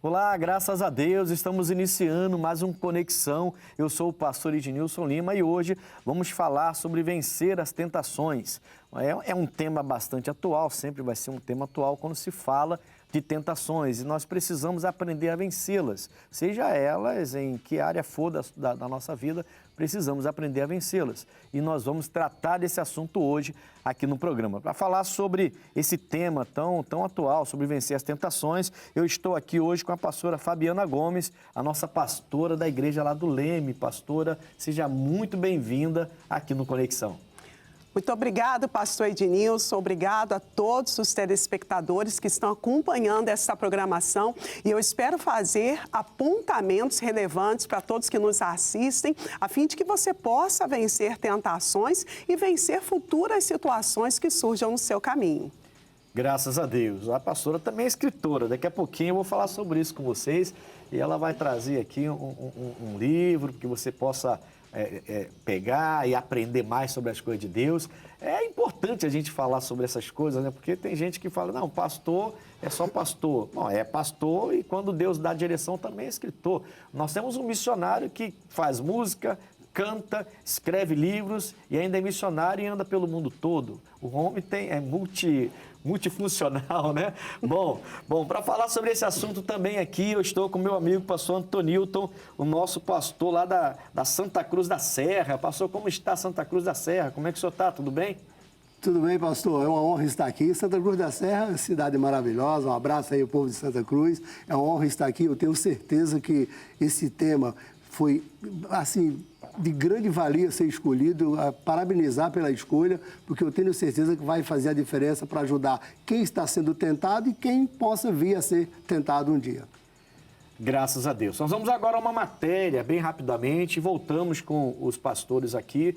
Olá, graças a Deus, estamos iniciando mais um Conexão. Eu sou o pastor Ednilson Lima e hoje vamos falar sobre vencer as tentações. É um tema bastante atual, sempre vai ser um tema atual quando se fala de tentações e nós precisamos aprender a vencê-las. Seja elas em que área for da nossa vida, precisamos aprender a vencê-las. E nós vamos tratar desse assunto hoje aqui no programa. Para falar sobre esse tema tão atual, sobre vencer as tentações, eu estou aqui hoje com a pastora Fabiana Gomes, a nossa pastora da igreja lá do Leme. Pastora, seja muito bem-vinda aqui no Conexão. Muito obrigado, pastor Ednilson, obrigado a todos os telespectadores que estão acompanhando essa programação e eu espero fazer apontamentos relevantes para todos que nos assistem, a fim de que você possa vencer tentações e vencer futuras situações que surjam no seu caminho. Graças a Deus. A pastora também é escritora, daqui a pouquinho eu vou falar sobre isso com vocês e ela vai trazer aqui um livro que você possa pegar e aprender mais sobre as coisas de Deus. É importante a gente falar sobre essas coisas, né? Porque tem gente que fala, não, pastor é só pastor. Não, é pastor e quando Deus dá direção também é escritor. Nós temos um missionário que faz música, canta, escreve livros e ainda é missionário e anda pelo mundo todo. O homem é multifuncional, né? Bom, para falar sobre esse assunto também aqui, eu estou com meu amigo pastor Antonilton, o nosso pastor lá da Santa Cruz da Serra. Pastor, como está Santa Cruz da Serra? Como é que o senhor está? Tudo bem? Tudo bem, pastor. É uma honra estar aqui. Santa Cruz da Serra, cidade maravilhosa. Um abraço aí ao povo de Santa Cruz. É uma honra estar aqui. Eu tenho certeza que esse tema foi, assim, de grande valia ser escolhido, parabenizar pela escolha, porque eu tenho certeza que vai fazer a diferença para ajudar quem está sendo tentado e quem possa vir a ser tentado um dia. Graças a Deus. Nós vamos agora a uma matéria, bem rapidamente, voltamos com os pastores aqui,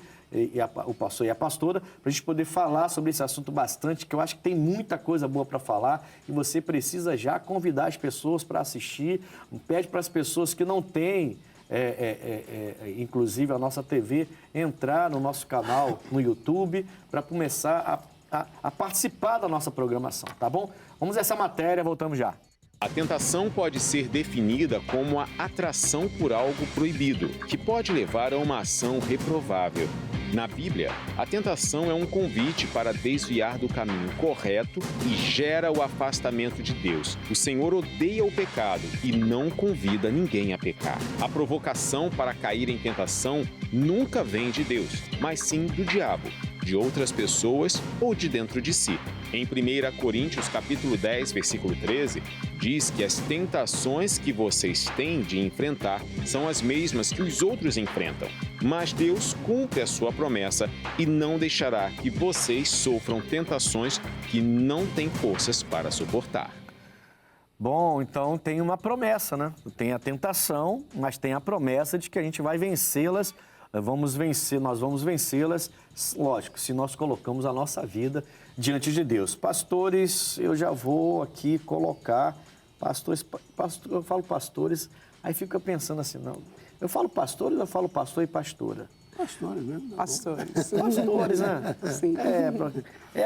o pastor e a pastora, para a gente poder falar sobre esse assunto bastante, que eu acho que tem muita coisa boa para falar e você precisa já convidar as pessoas para assistir, pede para as pessoas que não têm inclusive a nossa TV, entrar no nosso canal no YouTube para começar a participar da nossa programação, tá bom? Vamos a essa matéria, voltamos já. A tentação pode ser definida como a atração por algo proibido, que pode levar a uma ação reprovável. Na Bíblia, a tentação é um convite para desviar do caminho correto e gera o afastamento de Deus. O Senhor odeia o pecado e não convida ninguém a pecar. A provocação para cair em tentação nunca vem de Deus, mas sim do diabo, de outras pessoas ou de dentro de si. Em 1 Coríntios capítulo 10, versículo 13, diz que as tentações que vocês têm de enfrentar são as mesmas que os outros enfrentam. Mas Deus cumpre a sua promessa e não deixará que vocês sofram tentações que não têm forças para suportar. Bom, então tem uma promessa, né? Tem a tentação, mas tem a promessa de que a gente vai vencê-las. Nós vamos vencê-las, lógico, se nós colocamos a nossa vida diante de Deus. Pastores, eu já vou aqui colocar, eu falo pastores, aí fica pensando assim, não, eu falo pastores ou eu falo pastor e pastora? Pastores mesmo. Pastores. Pastores, né? Sim.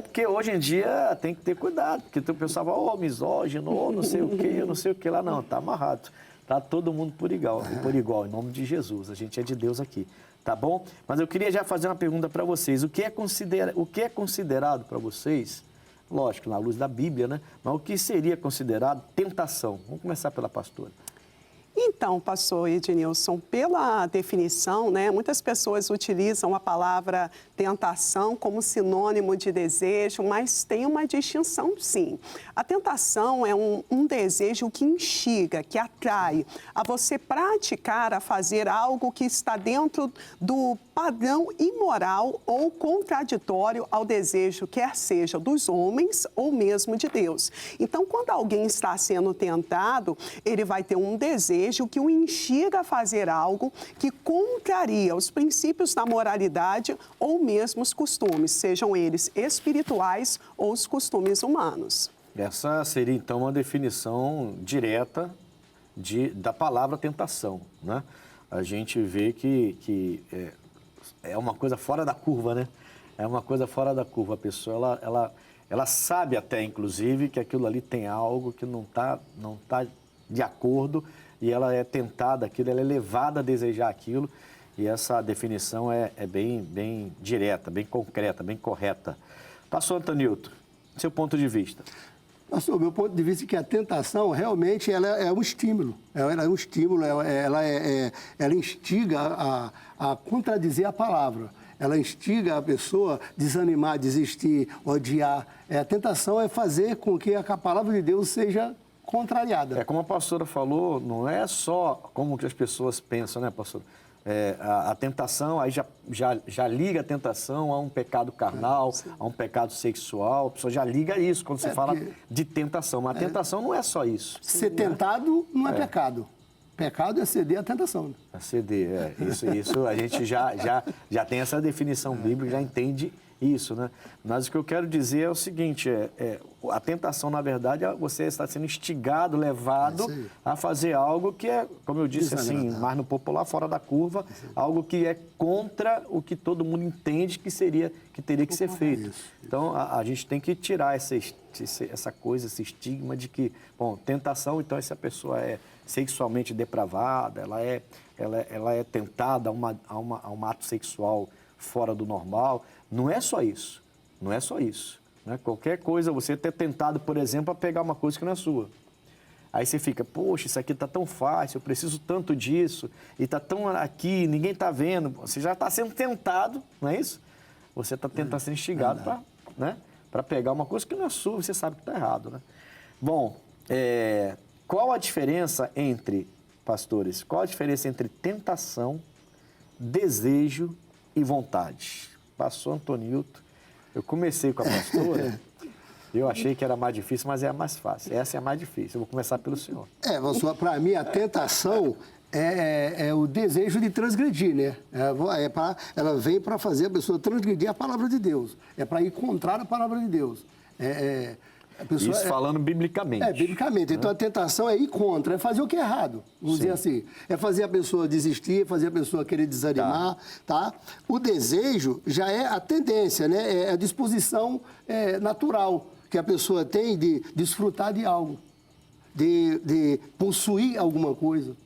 Porque hoje em dia tem que ter cuidado, porque o pessoal fala, misógino, não sei o que lá, não, tá amarrado. Tá todo mundo por igual, em nome de Jesus, a gente é de Deus aqui, tá bom? Mas eu queria já fazer uma pergunta para vocês, o que é considerado para vocês, lógico, na luz da Bíblia, né? Mas o que seria considerado tentação? Vamos começar pela pastora. Então, pastor Ednilson, pela definição, né, muitas pessoas utilizam a palavra tentação como sinônimo de desejo, mas tem uma distinção, sim. A tentação é um desejo que instiga, que atrai a você praticar, a fazer algo que está dentro do padrão imoral ou contraditório ao desejo, quer seja dos homens ou mesmo de Deus. Então, quando alguém está sendo tentado, ele vai ter um desejo que o instiga a fazer algo que contraria os princípios da moralidade ou mesmo os costumes, sejam eles espirituais ou os costumes humanos. Essa seria, então, uma definição direta da palavra tentação, né? A gente vê que é uma coisa fora da curva, né? É uma coisa fora da curva. A pessoa, ela sabe até, inclusive, que aquilo ali tem algo que não tá de acordo e ela é tentada aquilo, ela é levada a desejar aquilo. E essa definição é bem direta, bem concreta, bem correta. Pastor Antonilton, seu ponto de vista. Pastor, meu ponto de vista é que a tentação realmente ela é um estímulo. Ela é um estímulo, ela instiga a contradizer a palavra. Ela instiga a pessoa a desanimar, desistir, odiar. A tentação é fazer com que a palavra de Deus seja contrariada. Como a pastora falou, não é só como que as pessoas pensam, né, pastor? A tentação, aí já liga a tentação a um pecado carnal, a um pecado sexual. A pessoa já liga isso quando você fala de tentação. Mas a tentação não é só isso. Ser tentado não é pecado. Pecado é ceder à tentação. Né? É ceder, Isso a gente já tem essa definição bíblica, já entende isso, né? Mas o que eu quero dizer é o seguinte, a tentação, na verdade, você está sendo instigado, levado a fazer algo que é, como eu disse, assim, mais no popular, fora da curva, algo que é contra o que todo mundo entende que teria que ser feito. Então, a gente tem que tirar essa coisa, esse estigma de que, bom, tentação, então, se a pessoa é sexualmente depravada, ela é tentada a um ato sexual fora do normal. Não é só isso, Né? Qualquer coisa, você ter tentado, por exemplo, a pegar uma coisa que não é sua. Aí você fica, poxa, isso aqui está tão fácil, eu preciso tanto disso, e está tão aqui, ninguém está vendo. Você já está sendo tentado, não é isso? Você está tentando ser instigado para pegar uma coisa que não é sua, você sabe que está errado. Né? Bom, qual a diferença entre, pastores, tentação, desejo e vontade? Pastor Antonilton, eu comecei com a pastora, eu achei que era mais difícil, mas é a mais fácil. Essa é a mais difícil. Eu vou começar pelo senhor. Pastor, para mim, a tentação é o desejo de transgredir, né? Ela vem para fazer a pessoa transgredir a palavra de Deus. É para ir contra a palavra de Deus. Isso falando biblicamente. Biblicamente. Então, a tentação é ir contra, é fazer o que é errado, vamos dizer assim. É fazer a pessoa desistir, fazer a pessoa querer desanimar, tá? O desejo já é a tendência, né? É a disposição natural que a pessoa tem de desfrutar de algo, de possuir alguma coisa.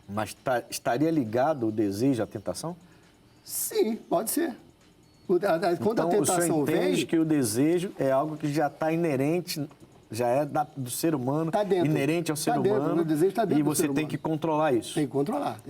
Mas estaria ligado o desejo à tentação? Sim, pode ser. Quando então, a tentação o senhor entende vem, que o desejo é algo que já está inerente, já é do ser humano, inerente ao ser humano, o desejo tá dentro e você do ser tem humano. que controlar isso. Tem que controlar,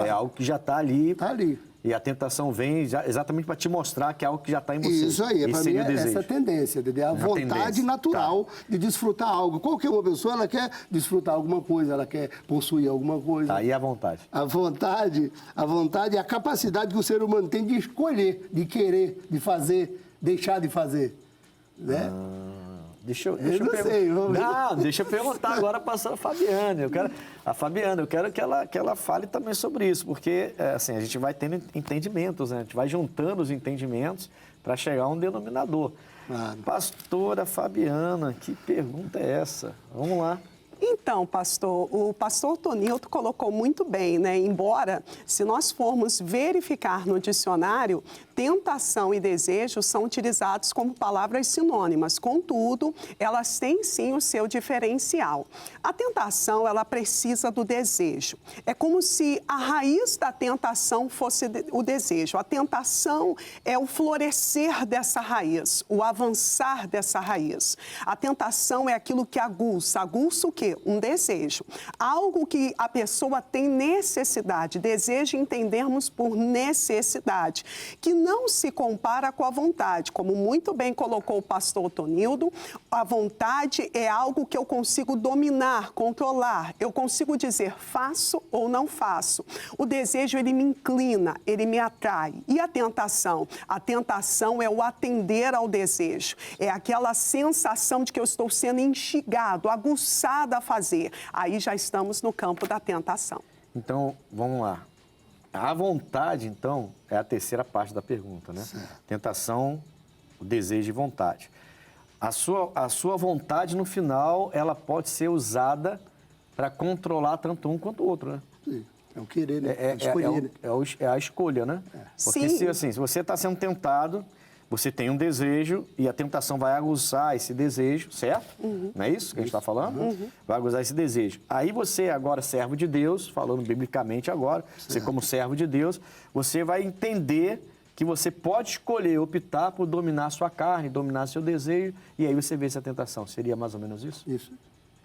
É algo que já está ali. Está ali. E a tentação vem exatamente para te mostrar que é algo que já está em você. Isso aí, para mim é essa tendência, a vontade natural de desfrutar algo. Qualquer uma pessoa, ela quer desfrutar alguma coisa, ela quer possuir alguma coisa. Aí a vontade. A vontade é a capacidade que o ser humano tem de escolher, de querer, de fazer, deixar de fazer. Né? Deixa eu perguntar agora para a Fabiana. Eu quero que ela fale também sobre isso, porque assim, a gente vai tendo entendimentos, né? A gente vai juntando os entendimentos para chegar a um denominador. Claro. Pastora Fabiana, que pergunta é essa? Vamos lá. Então, pastor, o pastor Antonilton colocou muito bem, né? Embora, se nós formos verificar no dicionário, tentação e desejo são utilizados como palavras sinônimas. Contudo, elas têm sim o seu diferencial. A tentação, ela precisa do desejo. É como se a raiz da tentação fosse o desejo. A tentação é o florescer dessa raiz, o avançar dessa raiz. A tentação é aquilo que aguça. Aguça o quê? Um desejo. Algo que a pessoa tem necessidade. Desejo entendermos por necessidade, que não se compara com a vontade. Como muito bem colocou o pastor Tonildo, a vontade é algo que eu consigo dominar, controlar. Eu consigo dizer faço ou não faço. O desejo, ele me inclina, ele me atrai. E a tentação? A tentação é o atender ao desejo. É aquela sensação de que eu estou sendo instigado, aguçado a fazer. Aí já estamos no campo da tentação. Então, vamos lá. A vontade, então, é a terceira parte da pergunta, né? Certo. Tentação, o desejo e vontade. A sua vontade, no final, ela pode ser usada para controlar tanto um quanto o outro, né? Sim. É o querer, né? É a escolha, né? É a escolha, né? Porque se você está sendo tentado, você tem um desejo e a tentação vai aguçar esse desejo, certo? Não é isso que a gente está falando? Vai aguçar esse desejo. Aí você, agora servo de Deus, falando biblicamente agora, você como servo de Deus, você vai entender que você pode escolher, optar por dominar a sua carne, dominar seu desejo, e aí você vence a tentação. Seria mais ou menos isso? Isso.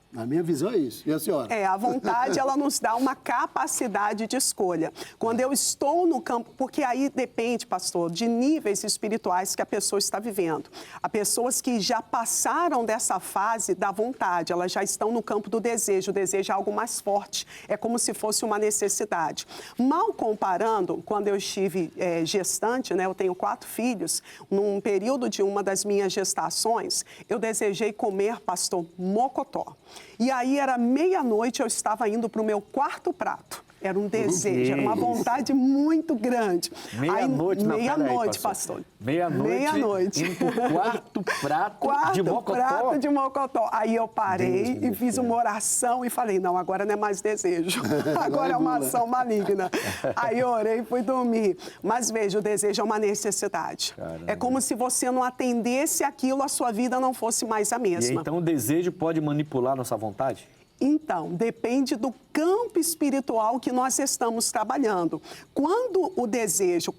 Na minha visão é isso. E a senhora? A vontade, ela nos dá uma capacidade de escolha. Quando eu estou no campo, porque aí depende, pastor, de níveis espirituais que a pessoa está vivendo. Há pessoas que já passaram dessa fase da vontade, elas já estão no campo do desejo. O desejo é algo mais forte, é como se fosse uma necessidade. Mal comparando, quando eu estive gestante, né, eu tenho 4 filhos, num período de uma das minhas gestações, eu desejei comer, pastor, mocotó. E aí era meia-noite, eu estava indo para o meu 4º prato. Era um desejo, era uma vontade muito grande. Meia-noite, meia-noite, pastor. Meia-noite. Indo pro 4º prato de mocotó. 4º prato de mocotó. Aí eu parei e fiz uma oração e falei, não, agora não é mais desejo. Agora é uma ação maligna. Aí eu orei e fui dormir. Mas veja, o desejo é uma necessidade. Caramba. É como se você não atendesse aquilo, a sua vida não fosse mais a mesma. E então o desejo pode manipular nossa vontade? Então, depende do campo espiritual que nós estamos trabalhando. Quando o desejo,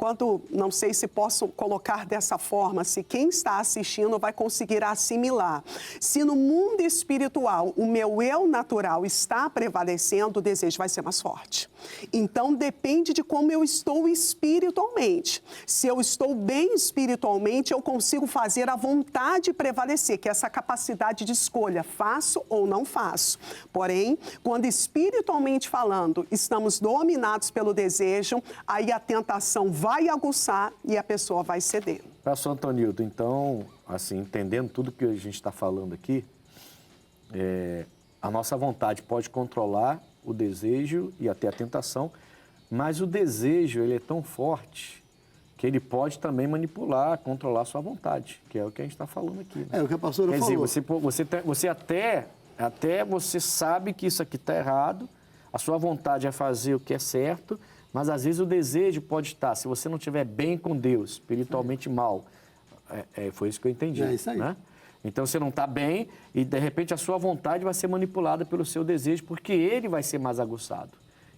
não sei se posso colocar dessa forma, se quem está assistindo vai conseguir assimilar. Se no mundo espiritual o meu eu natural está prevalecendo, o desejo vai ser mais forte. Então, depende de como eu estou espiritualmente. Se eu estou bem espiritualmente, eu consigo fazer a vontade prevalecer, que é essa capacidade de escolha, faço ou não faço. Porém, quando espiritualmente falando, estamos dominados pelo desejo, aí a tentação vai aguçar e a pessoa vai ceder. Pastor Antonildo, então, assim, entendendo tudo que a gente está falando aqui, a nossa vontade pode controlar o desejo e até a tentação, mas o desejo, ele é tão forte que ele pode também manipular, controlar a sua vontade, que é o que a gente está falando aqui. Né? É o que a pastora falou. Quer dizer, você até você sabe que isso aqui está errado, a sua vontade é fazer o que é certo, mas às vezes o desejo pode estar, se você não estiver bem com Deus, espiritualmente mal, foi isso que eu entendi. É isso aí. Né? Então você não está bem e de repente a sua vontade vai ser manipulada pelo seu desejo, porque ele vai ser mais aguçado.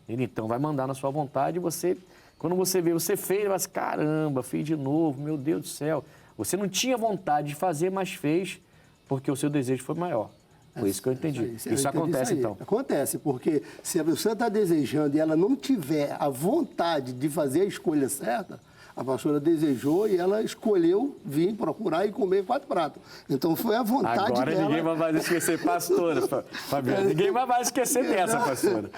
Ele então vai mandar na sua vontade e você, quando você vê, você fez, você vai assim, caramba, fiz de novo, meu Deus do céu. Você não tinha vontade de fazer, mas fez, porque o seu desejo foi maior. Foi isso que eu entendi. Isso acontece, então. Acontece, porque se a pessoa está desejando e ela não tiver a vontade de fazer a escolha certa, a pastora desejou e ela escolheu vir procurar e comer 4 pratos. Então foi a vontade Agora dela. ninguém vai mais esquecer, pastora, Fabiana. Ninguém vai mais esquecer dessa, pastora.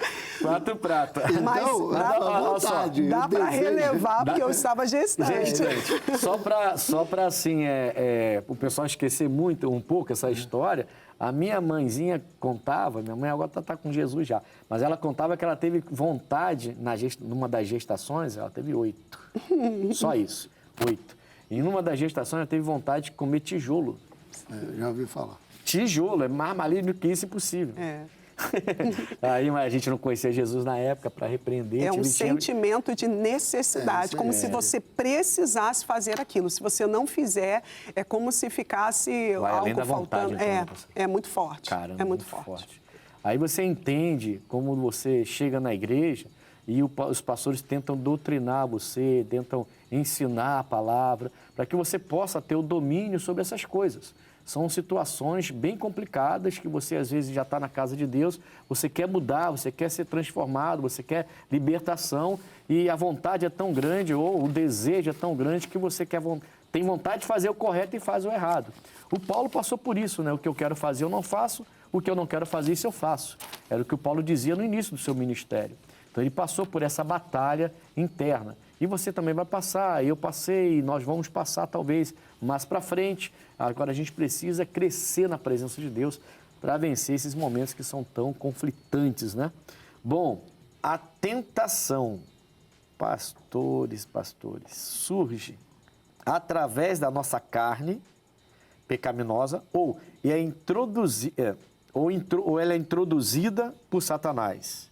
4 pratos. Mas Então, dá para relevar, porque eu estava gestante. Gente, só para assim, o pessoal esquecer um pouco essa história, a minha mãezinha contava, minha mãe agora está com Jesus já, mas ela contava que ela teve vontade, numa das gestações, ela teve 8. Só isso, 8. E numa das gestações ela teve vontade de comer tijolo. Já ouvi falar. Tijolo, é mais maligno que isso, impossível. Aí a gente não conhecia Jesus na época para repreender. É um sentimento de necessidade, como se você precisasse fazer aquilo. Se você não fizer, é como se ficasse vai algo além da faltando. Vontade, então, é muito forte. Caramba, é muito forte. Aí você entende como você chega na igreja e os pastores tentam doutrinar você, tentam ensinar a palavra, para que você possa ter o domínio sobre essas coisas. São situações bem complicadas que você, às vezes, já está na casa de Deus, você quer mudar, você quer ser transformado, você quer libertação e a vontade é tão grande, ou o desejo é tão grande que você tem vontade de fazer o correto e faz o errado. O Paulo passou por isso, né? O que eu quero fazer eu não faço, o que eu não quero fazer isso eu faço. Era o que o Paulo dizia no início do seu ministério. Então ele passou por essa batalha interna. E você também vai passar, eu passei, nós vamos passar talvez mais para frente. Agora a gente precisa crescer na presença de Deus para vencer esses momentos que são tão conflitantes, né? Bom, a tentação, pastores, surge através da nossa carne pecaminosa ou ela é introduzida por Satanás.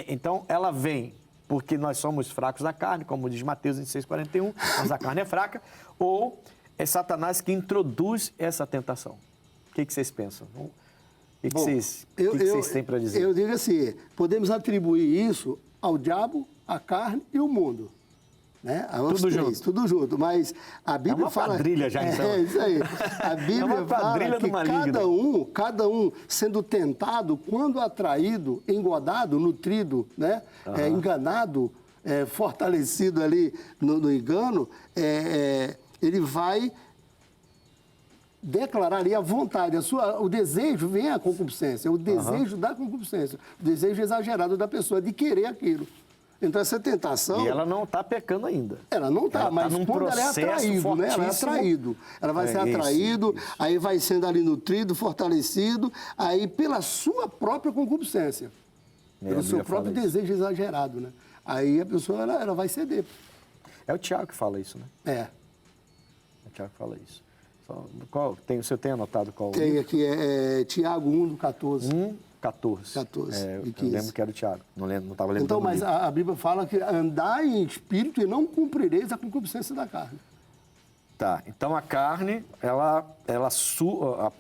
Então, ela vem porque nós somos fracos na carne, como diz Mateus 26:41, mas a carne é fraca, ou é Satanás que introduz essa tentação? O que vocês pensam? O que vocês têm para dizer? Eu digo assim, podemos atribuir isso ao diabo, à carne e ao mundo. Né? Tudo junto. Tudo junto, mas a Bíblia fala... É uma quadrilha já, então. É isso aí. A Bíblia fala que cada um sendo tentado, quando atraído, engodado, nutrido, né? Enganado, fortalecido ali no engano, ele vai declarar ali a vontade, o desejo, vem a concupiscência, o desejo da concupiscência, o desejo exagerado da pessoa de querer aquilo. Então, essa tentação... E ela não está pecando ainda. Ela não está, mas quando ela é atraído, né? Ela é atraído. Ela vai ser atraído, aí vai sendo ali nutrido, fortalecido, aí pela sua própria concupiscência, pelo seu próprio desejo exagerado, né? Aí a pessoa, ela vai ceder. É o Tiago que fala isso, né? É. O Tiago que fala isso. Você tem anotado qual? Tem aqui, Tiago 1, do 14. 14. 14 e 15. Eu lembro que era o Tiago, não estava lembrando. Então, mas a Bíblia fala que andai em espírito e não cumprireis a concupiscência da carne. Tá, então a carne,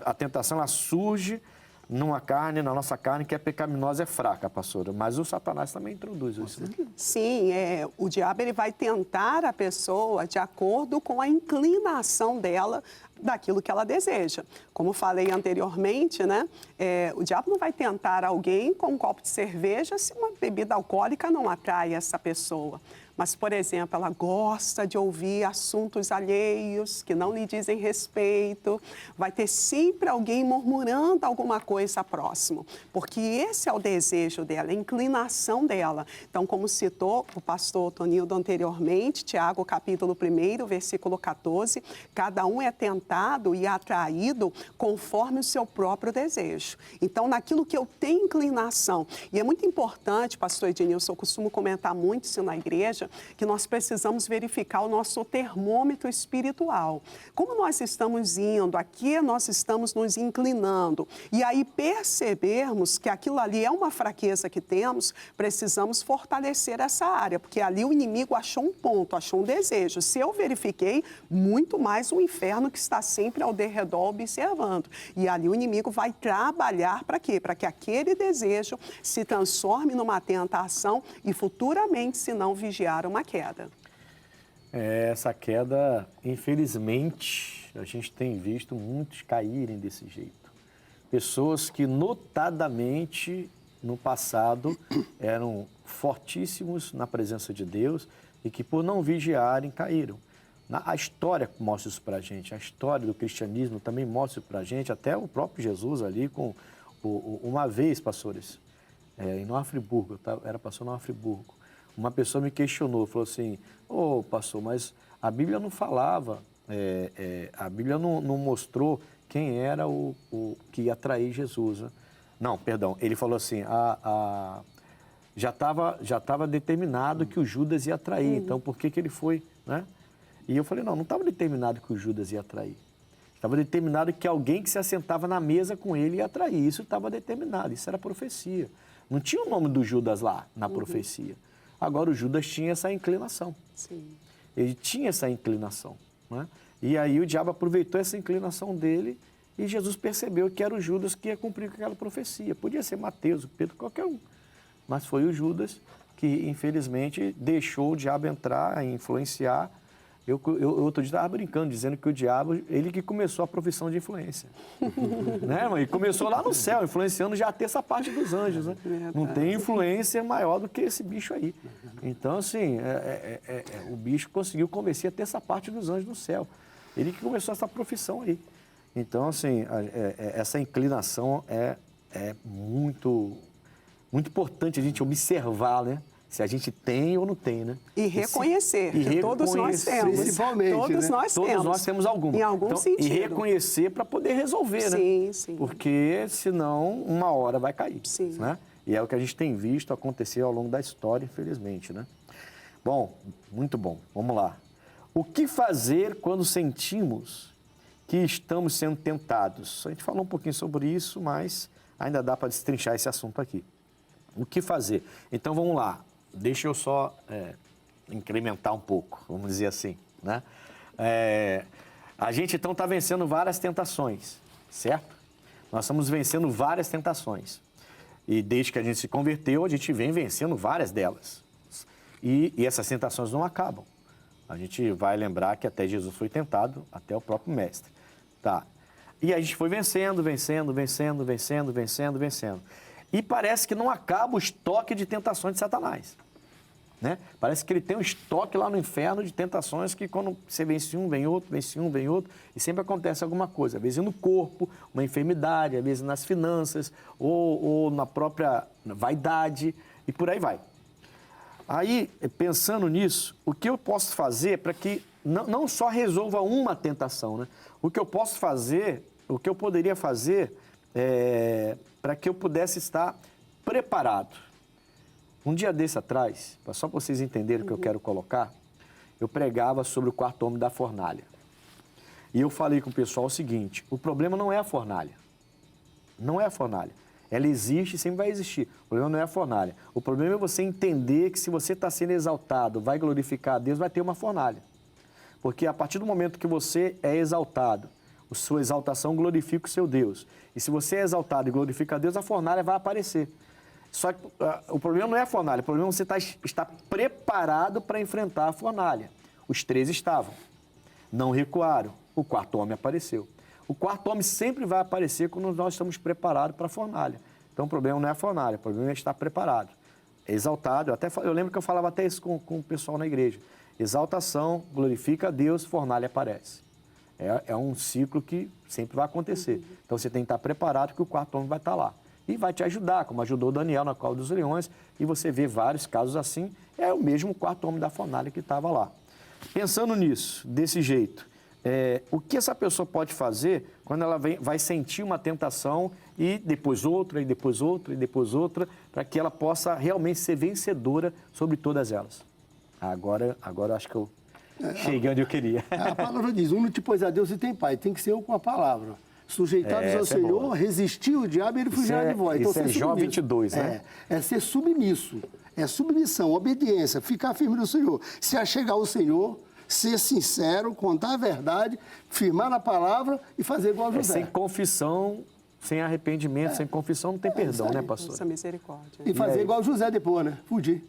a tentação, ela surge na nossa carne, que é pecaminosa, é fraca, pastora. Mas o Satanás também introduz isso. Né? Sim, o diabo ele vai tentar a pessoa de acordo com a inclinação dela daquilo que ela deseja. Como falei anteriormente, né? O diabo não vai tentar alguém com um copo de cerveja se uma bebida alcoólica não atrai essa pessoa. Mas, por exemplo, ela gosta de ouvir assuntos alheios que não lhe dizem respeito. Vai ter sempre alguém murmurando alguma coisa próximo, porque esse é o desejo dela, a inclinação dela. Então, como citou o pastor Tonildo anteriormente, Tiago, capítulo 1, versículo 14, cada um é tentado e atraído conforme o seu próprio desejo. Então, naquilo que eu tenho inclinação. E é muito importante, pastor Ednilson, eu costumo comentar muito isso na igreja, que nós precisamos verificar o nosso termômetro espiritual. Como nós estamos indo, aqui nós estamos nos inclinando, e aí percebermos que aquilo ali é uma fraqueza que temos, precisamos fortalecer essa área, porque ali o inimigo achou um ponto, achou um desejo. Se eu verifiquei, muito mais o inferno que está sempre ao derredor observando. E ali o inimigo vai trabalhar para quê? Para que aquele desejo se transforme numa tentação e futuramente, se não vigiar, uma queda. Essa queda, infelizmente, a gente tem visto muitos caírem desse jeito. Pessoas que notadamente, no passado, eram fortíssimos na presença de Deus e que, por não vigiarem, caíram. A história mostra isso para a gente, a história do cristianismo também mostra isso para a gente, até o próprio Jesus ali, uma vez, pastores, em Nova Friburgo, era pastor em Nova Friburgo, uma pessoa me questionou, falou assim, pastor, mas a Bíblia não falava, a Bíblia não mostrou quem era o que ia trair Jesus. Né? Não, perdão, ele falou assim, já estava determinado que o Judas ia trair, então por que ele foi, né? E eu falei, não estava determinado que o Judas ia trair. Estava determinado que alguém que se assentava na mesa com ele ia trair, isso estava determinado, isso era profecia. Não tinha o nome do Judas lá na profecia. Agora, o Judas tinha essa inclinação. Sim. Ele tinha essa inclinação. Né? E aí o diabo aproveitou essa inclinação dele e Jesus percebeu que era o Judas que ia cumprir com aquela profecia. Podia ser Mateus, Pedro, qualquer um. Mas foi o Judas que, infelizmente, deixou o diabo entrar e influenciar. Eu outro dia estava brincando, dizendo que o diabo, ele que começou a profissão de influência. Né, mãe? E começou lá no céu, influenciando já a terça parte dos anjos. Né? Não tem influência maior do que esse bicho aí. Então, assim, o bicho conseguiu convencer a terça parte dos anjos no céu. Ele que começou essa profissão aí. Então, assim, essa inclinação é muito, muito importante a gente observar, né? Se a gente tem ou não tem, né? E reconhecer, que todos nós temos. Principalmente, todos né? nós Todos temos. nós temos alguma. Em algum sentido. E reconhecer para poder resolver, né? Sim, sim. Porque senão uma hora vai cair. Sim. Né? E é o que a gente tem visto acontecer ao longo da história, infelizmente, né? Bom, muito bom. Vamos lá. O que fazer quando sentimos que estamos sendo tentados? A gente falou um pouquinho sobre isso, mas ainda dá para destrinchar esse assunto aqui. O que fazer? Então, vamos lá. deixa eu só incrementar um pouco, vamos dizer assim, né? A gente, então, está vencendo várias tentações, certo? Nós estamos vencendo várias tentações. E desde que a gente se converteu, a gente vem vencendo várias delas. E essas tentações não acabam. A gente vai lembrar que até Jesus foi tentado, até o próprio Mestre. Tá. E a gente foi vencendo. E parece que não acaba o estoque de tentações de Satanás. Né? Parece que ele tem um estoque lá no inferno de tentações que quando você vence um, vem outro, e sempre acontece alguma coisa. Às vezes no corpo, uma enfermidade, às vezes nas finanças, ou na própria vaidade, e por aí vai. Aí, pensando nisso, o que eu posso fazer para que não só resolva uma tentação, né? O que eu posso fazer, o que eu poderia fazer para que eu pudesse estar preparado. Um dia desse atrás, só para vocês entenderem o que eu quero colocar, eu pregava sobre o quarto homem da fornalha. E eu falei com o pessoal o seguinte, o problema não é a fornalha. Não é a fornalha. Ela existe e sempre vai existir. O problema não é a fornalha. O problema é você entender que se você está sendo exaltado, vai glorificar a Deus, vai ter uma fornalha. Porque a partir do momento que você é exaltado, a sua exaltação glorifica o seu Deus. E se você é exaltado e glorifica a Deus, a fornalha vai aparecer. Só que o problema não é a fornalha, o problema é você estar preparado para enfrentar a fornalha. Os 3 estavam, não recuaram, o quarto homem apareceu. O quarto homem sempre vai aparecer quando nós estamos preparados para a fornalha. Então o problema não é a fornalha, o problema é estar preparado. Exaltado, eu lembro que eu falava até isso com o pessoal na igreja. Exaltação, glorifica a Deus, fornalha aparece. É um ciclo que sempre vai acontecer. Então você tem que estar preparado que o quarto homem vai estar lá. E vai te ajudar, como ajudou Daniel na cova dos leões, e você vê vários casos assim, é o mesmo quarto homem da fornalha que estava lá. Pensando nisso, desse jeito, o que essa pessoa pode fazer quando ela vai sentir uma tentação e depois outra, e depois outra, e depois outra, para que ela possa realmente ser vencedora sobre todas elas? Agora acho que eu cheguei onde eu queria. A palavra diz, une-te, pois, a Deus e tem pai. Tem que ser eu com a palavra. Sujeitados ao Senhor, resistir o diabo e ele fugirá de vós. Então, isso é Jó 22, né? É ser submisso, é submissão, obediência, ficar firme no Senhor. Se achegar ao Senhor, ser sincero, contar a verdade, firmar na palavra e fazer igual a José. Sem confissão, sem arrependimento, sem confissão não tem perdão, né, pastor? Essa misericórdia. E fazer igual a José depois, né? Fugir.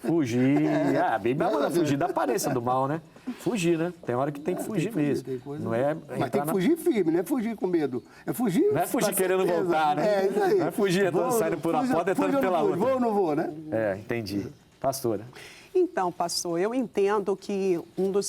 Fugir. A Bíblia manda fugir da aparência do mal, né? Fugir, né? Tem hora que tem que fugir mesmo. Não é mas tem que fugir firme, não é fugir com medo. É fugir... Não é fugir querendo voltar, né? Isso aí. Não é fugir saindo por uma porta e entrando pela outra. Vou ou não vou, né? Entendi. Pastora. Então, pastor, eu entendo que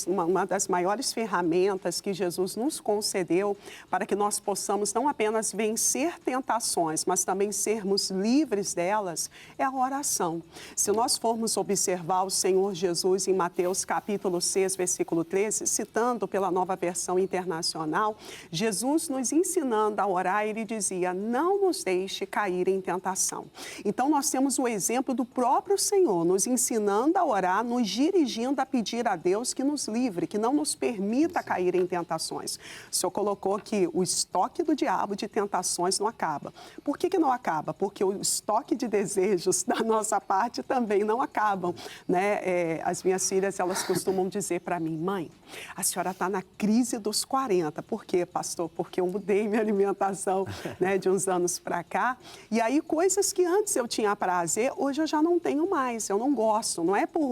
uma das maiores ferramentas que Jesus nos concedeu para que nós possamos não apenas vencer tentações, mas também sermos livres delas, é a oração. Se nós formos observar o Senhor Jesus em Mateus capítulo 6, versículo 13, citando pela Nova Versão Internacional, Jesus nos ensinando a orar, ele dizia, não nos deixe cair em tentação. Então, nós temos o exemplo do próprio Senhor nos ensinando a orar, nos dirigindo a pedir a Deus que nos livre, que não nos permita cair em tentações. O Senhor colocou que o estoque do diabo de tentações não acaba. Por que não acaba? Porque o estoque de desejos da nossa parte também não acabam, né? As minhas filhas, elas costumam dizer para mim, mãe, a senhora está na crise dos 40. Por quê, pastor? Porque eu mudei minha alimentação, né, de uns anos para cá. E aí, coisas que antes eu tinha prazer, hoje eu já não tenho mais. Eu não gosto. Não é por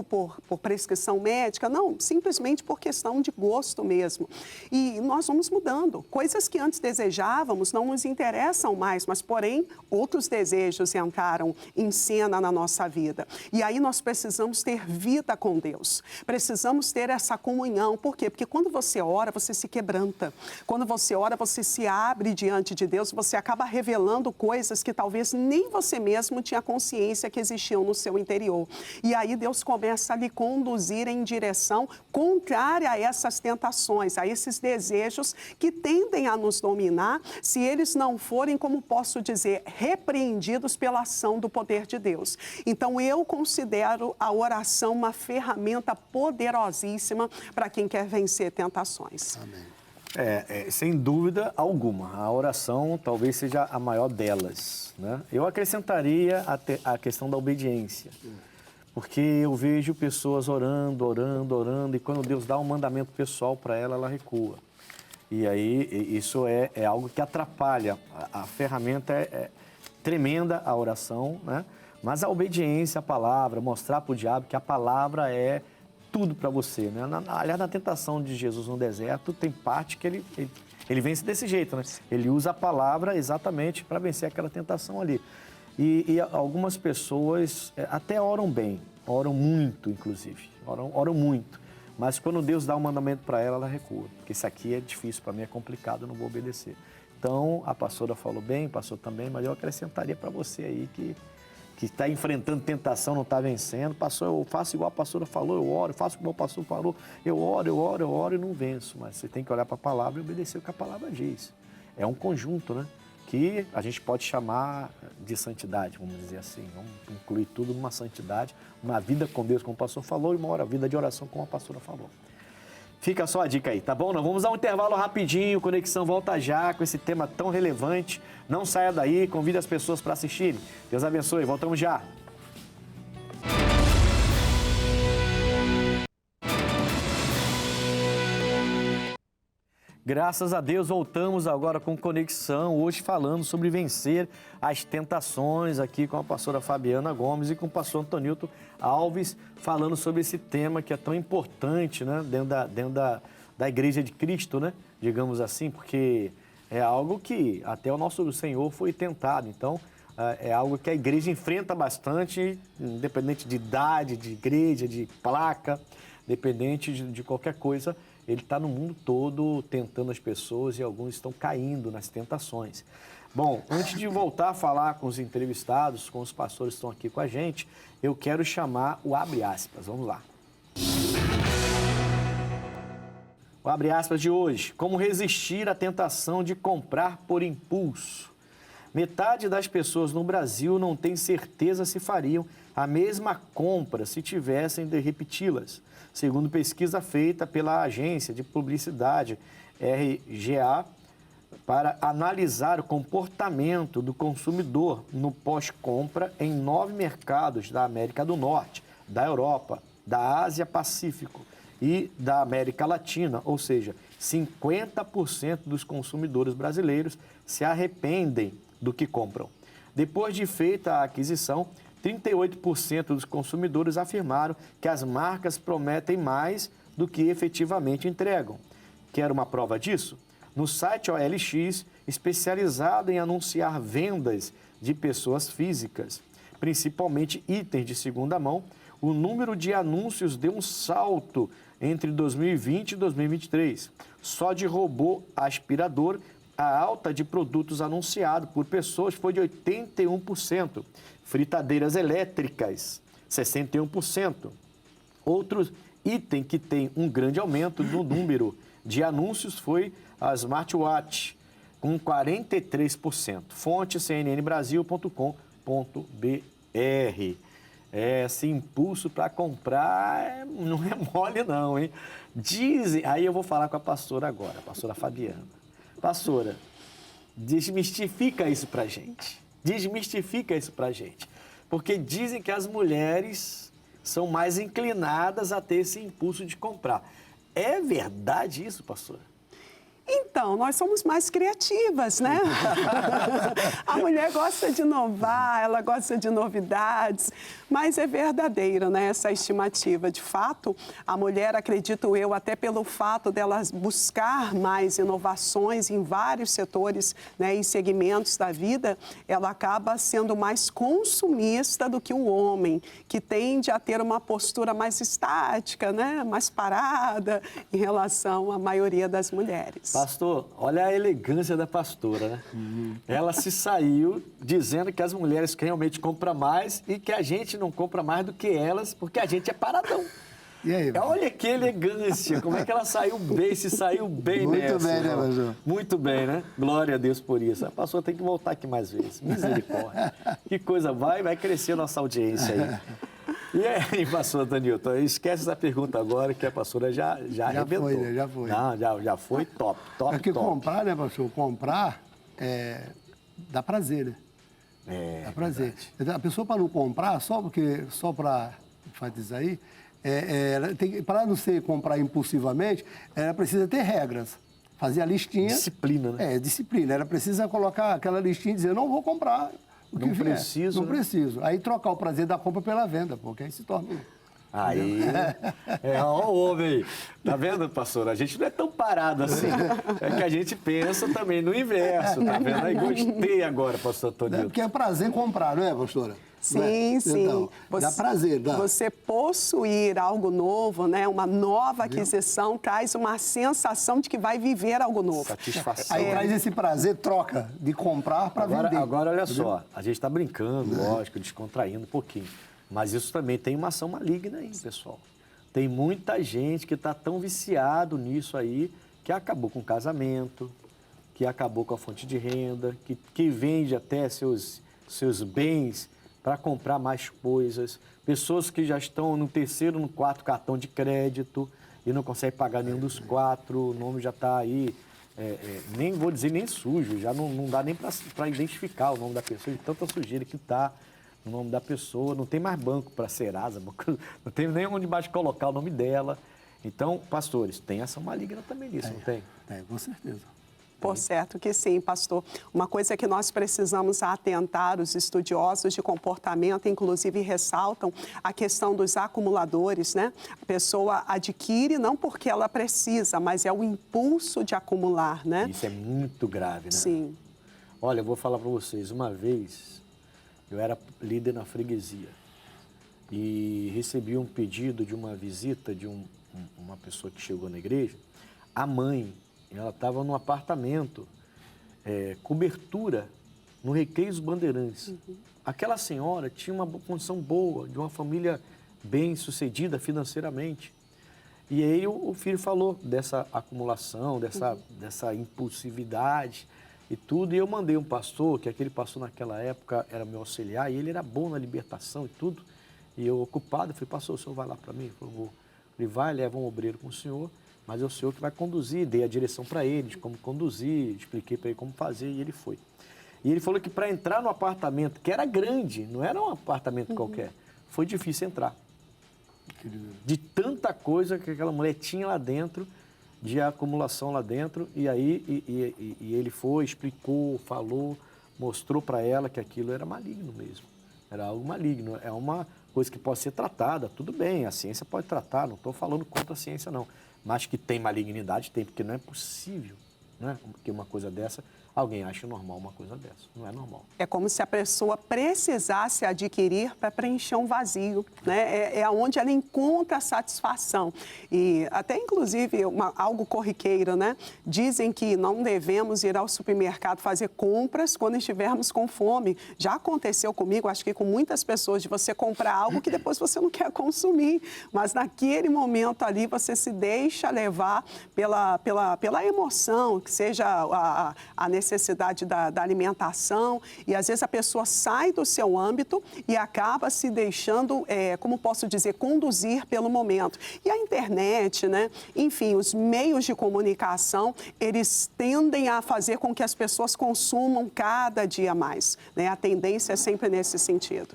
prescrição médica, não. Simplesmente por questão de gosto mesmo. E nós vamos mudando. Coisas que antes desejávamos não nos interessam mais, mas, porém, outros desejos entraram em cena na nossa vida. E aí nós precisamos ter vida com Deus. Precisamos ter essa comunhão. Por quê? Porque quando você ora, você se quebranta. Quando você ora, você se abre diante de Deus, você acaba revelando coisas que talvez nem você mesmo tinha consciência que existiam no seu interior. E aí Deus começa a lhe conduzir em direção contrária a essas tentações, a esses desejos que tendem a nos dominar, se eles não forem, como posso dizer, repreendidos pela ação do poder de Deus. Então, eu considero a oração uma ferramenta poderosíssima para quem quer vencer tentações. Amém. Sem dúvida alguma, a oração talvez seja a maior delas, né? Eu acrescentaria a questão da obediência. Porque eu vejo pessoas orando, e quando Deus dá um mandamento pessoal para ela, ela recua. E aí isso é algo que atrapalha. A ferramenta é tremenda, a oração, né? Mas a obediência à palavra, mostrar para o diabo que a palavra é tudo para você, né? Aliás, na tentação de Jesus no deserto, tem parte que ele vence desse jeito, né? Ele usa a palavra exatamente para vencer aquela tentação ali. E algumas pessoas até oram bem, oram muito, inclusive, oram muito. Mas quando Deus dá um mandamento para ela, ela recua. Porque isso aqui é difícil para mim, é complicado, eu não vou obedecer. Então, a pastora falou bem, o pastor também, mas eu acrescentaria para você aí que está enfrentando tentação, não está vencendo. Pastor, eu faço igual a pastora falou, eu oro, faço igual o pastor falou, eu oro e não venço. Mas você tem que olhar para a palavra e obedecer o que a palavra diz. É um conjunto, né? Que a gente pode chamar de santidade, vamos dizer assim. Vamos incluir tudo numa santidade, uma vida com Deus, como o pastor falou, e uma vida de oração, como a pastora falou. Fica só a dica aí, tá bom? Nós vamos dar um intervalo rapidinho, Conexão volta já com esse tema tão relevante. Não saia daí, convide as pessoas para assistirem. Deus abençoe, voltamos já. Graças a Deus, voltamos agora com Conexão, hoje falando sobre vencer as tentações, aqui com a pastora Fabiana Gomes e com o pastor Antonilton Alves, falando sobre esse tema que é tão importante, né, dentro da Igreja de Cristo, né, digamos assim, porque é algo que até o nosso Senhor foi tentado. Então, é algo que a igreja enfrenta bastante, independente de idade, de igreja, de placa, independente de qualquer coisa. Ele está no mundo todo tentando as pessoas e alguns estão caindo nas tentações. Bom, antes de voltar a falar com os entrevistados, com os pastores que estão aqui com a gente, eu quero chamar o Abre Aspas. Vamos lá. O Abre Aspas de hoje. Como resistir à tentação de comprar por impulso? Metade das pessoas no Brasil não tem certeza se fariam a mesma compra se tivessem de repeti-las. Segundo pesquisa feita pela agência de publicidade RGA, para analisar o comportamento do consumidor no pós-compra em 9 mercados da América do Norte, da Europa, da Ásia Pacífico e da América Latina, ou seja, 50% dos consumidores brasileiros se arrependem do que compram. Depois de feita a aquisição, 38% dos consumidores afirmaram que as marcas prometem mais do que efetivamente entregam. Quer uma prova disso? No site OLX, especializado em anunciar vendas de pessoas físicas, principalmente itens de segunda mão, o número de anúncios deu um salto entre 2020 e 2023. Só de robô aspirador, a alta de produtos anunciados por pessoas foi de 81%. Fritadeiras elétricas, 61%. Outro item que tem um grande aumento no número de anúncios foi a smartwatch, com 43%. Fonte cnnbrasil.com.br. Esse impulso para comprar não é mole não, hein? Dizem, aí eu vou falar com a pastora agora, a pastora Fabiana. Pastora, desmistifica isso pra gente. Desmistifica isso pra gente. Porque dizem que as mulheres são mais inclinadas a ter esse impulso de comprar. É verdade isso, pastora? Então, nós somos mais criativas, né? A mulher gosta de inovar, ela gosta de novidades, mas é verdadeira, né, essa estimativa. De fato, a mulher, acredito eu, até pelo fato dela buscar mais inovações em vários setores, né, e segmentos da vida, ela acaba sendo mais consumista do que o homem, que tende a ter uma postura mais estática, né, mais parada em relação à maioria das mulheres. Pastor, olha a elegância da pastora, né? Ela se saiu dizendo que as mulheres realmente compram mais e que a gente não compra mais do que elas, porque a gente é paradão. E aí, olha que elegância, como é que ela saiu bem, se saiu bem muito nessa. Muito bem, né, pastor? Muito bem, né? Glória a Deus por isso. A pastora tem que voltar aqui mais vezes. Misericórdia. Que coisa, vai crescer a nossa audiência aí. E aí, pastor Antonilton, esquece essa pergunta agora, que a pastora já arrebentou. Foi, né? Já foi. Não, já foi top. É que comprar, né, pastor? Comprar dá prazer, né? Dá prazer. A pessoa para não comprar só para enfatizar aí, para não ser comprar impulsivamente, ela precisa ter regras. Fazer a listinha. Disciplina, né? Disciplina. Ela precisa colocar aquela listinha e dizer, não vou comprar o que vier. Preciso, não preciso. Aí trocar o prazer da compra pela venda, porque aí se torna... Aí, ó o homem aí. Tá vendo, pastor? A gente não é tão parado assim. É que a gente pensa também no inverso, tá vendo? Aí gostei agora, pastor Antônio. Porque é prazer comprar, não é, pastora? Sim, sim. Então, dá prazer, dá. Você possuir algo novo, né? Uma nova aquisição, traz uma sensação de que vai viver algo novo. Satisfação. Aí traz esse prazer, troca de comprar para vender. Agora, olha só, a gente está brincando, lógico, descontraindo um pouquinho. Mas isso também tem uma ação maligna aí, pessoal. Tem muita gente que está tão viciado nisso aí, que acabou com o casamento, que acabou com a fonte de renda, que vende até seus bens para comprar mais coisas. Pessoas que já estão no terceiro, no quarto cartão de crédito e não conseguem pagar nenhum dos 4, o nome já está aí, nem vou dizer nem sujo, já não dá nem para identificar o nome da pessoa, de tanta sujeira que está no nome da pessoa, não tem mais banco para Serasa, não tem nem onde mais colocar o nome dela. Então, pastores, tem ação maligna também nisso, não tem? Tem, com certeza. Por certo que sim, pastor. Uma coisa que nós precisamos atentar, os estudiosos de comportamento, inclusive, ressaltam a questão dos acumuladores, né? A pessoa adquire não porque ela precisa, mas é o impulso de acumular, né? Isso é muito grave, né? Sim. Olha, eu vou falar para vocês, uma vez eu era líder na freguesia e recebi um pedido de uma visita de uma pessoa que chegou na igreja. A mãe, ela estava num apartamento, cobertura, no Recreio dos Bandeirantes. Uhum. Aquela senhora tinha uma condição boa, de uma família bem sucedida financeiramente. E aí o filho falou dessa acumulação, dessa impulsividade e tudo. E eu mandei um pastor, que aquele pastor naquela época era meu auxiliar, e ele era bom na libertação e tudo. E eu ocupado, falei, pastor, o senhor vai lá para mim? Ele falou, vou. Ele vai, leva um obreiro com o senhor, mas é o senhor que vai conduzir. Dei a direção para ele, de como conduzir, expliquei para ele como fazer, e ele foi. E ele falou que para entrar no apartamento, que era grande, não era um apartamento qualquer, foi difícil entrar. De tanta coisa que aquela mulher tinha lá dentro, de acumulação lá dentro, e aí e ele foi, explicou, falou, mostrou para ela que aquilo era maligno mesmo. Era algo maligno, é uma coisa que pode ser tratada, tudo bem, a ciência pode tratar, não estou falando contra a ciência não, mas que tem malignidade, tem, porque não é possível, né, que uma coisa dessa, alguém acha normal uma coisa dessa, não é normal. É como se a pessoa precisasse adquirir para preencher um vazio, né? É onde ela encontra a satisfação. E até, inclusive, algo corriqueiro, né? Dizem que não devemos ir ao supermercado fazer compras quando estivermos com fome. Já aconteceu comigo, acho que com muitas pessoas, de você comprar algo que depois você não quer consumir. Mas naquele momento ali, você se levar pela emoção, que seja a necessidade da alimentação, e às vezes a pessoa sai do seu âmbito e acaba se deixando, como posso dizer, conduzir pelo momento. E a internet, né? Enfim, os meios de comunicação, eles tendem a fazer com que as pessoas consumam cada dia mais, né? A tendência é sempre nesse sentido.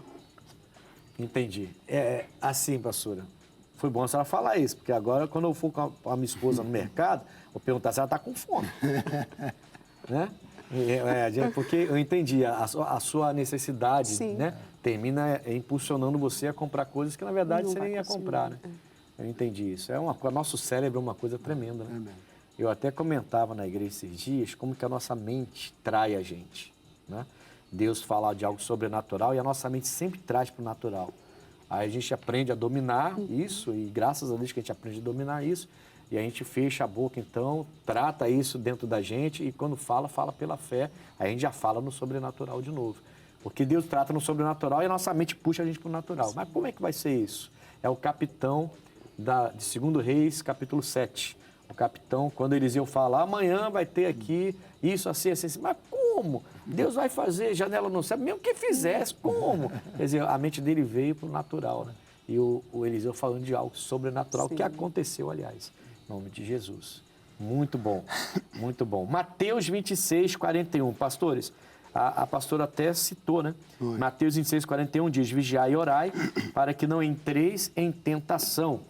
Entendi. Assim, pastora, foi bom a senhora falar isso, porque agora, quando eu for com a minha esposa no mercado, vou perguntar se ela está com fome. Né? Porque eu entendi, a sua necessidade, né, termina impulsionando você a comprar coisas que, na verdade, você nem ia comprar. Né? Eu entendi isso. O nosso cérebro é uma coisa tremenda. Né? Eu até comentava na igreja esses dias como que a nossa mente trai a gente. Né? Deus fala de algo sobrenatural e a nossa mente sempre traz para o natural. Aí a gente aprende a dominar isso, e graças a Deus que a gente aprende a dominar isso, e a gente fecha a boca, então, trata isso dentro da gente, e quando fala pela fé, aí a gente já fala no sobrenatural de novo. Porque Deus trata no sobrenatural e a nossa mente puxa a gente para o natural. Mas como é que vai ser isso? É o capitão de 2 Reis, capítulo 7. O capitão, quando Eliseu fala, amanhã vai ter aqui isso, assim, assim, assim. Mas como? Deus vai fazer janela no céu, mesmo que fizesse, como? Quer dizer, a mente dele veio para o natural, né? E o Eliseu falando de algo sobrenatural, que aconteceu, aliás. Em nome de Jesus. Muito bom, muito bom. Mateus 26, 41. Pastores, A pastora até citou, né? Mateus 26, 41 diz, vigiai e orai para que não entreis em tentação.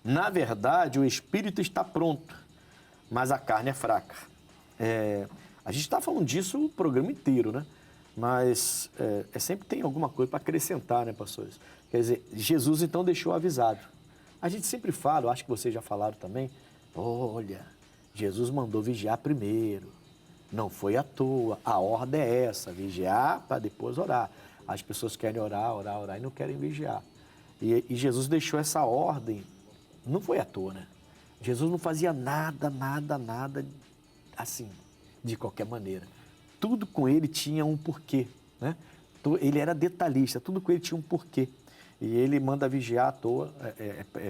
Na verdade, o espírito está pronto, mas a carne é fraca. A gente está falando disso o programa inteiro, né? Mas sempre tem alguma coisa para acrescentar, né, pastores? Quer dizer, Jesus então deixou avisado. A gente sempre fala, eu acho que vocês já falaram também, olha, Jesus mandou vigiar primeiro, não foi à toa, a ordem é essa, vigiar para depois orar. As pessoas querem orar e não querem vigiar. E Jesus deixou essa ordem, não foi à toa, né? Jesus não fazia nada assim, de qualquer maneira. Tudo com ele tinha um porquê, né? Ele era detalhista, tudo com ele tinha um porquê. E ele manda vigiar à toa,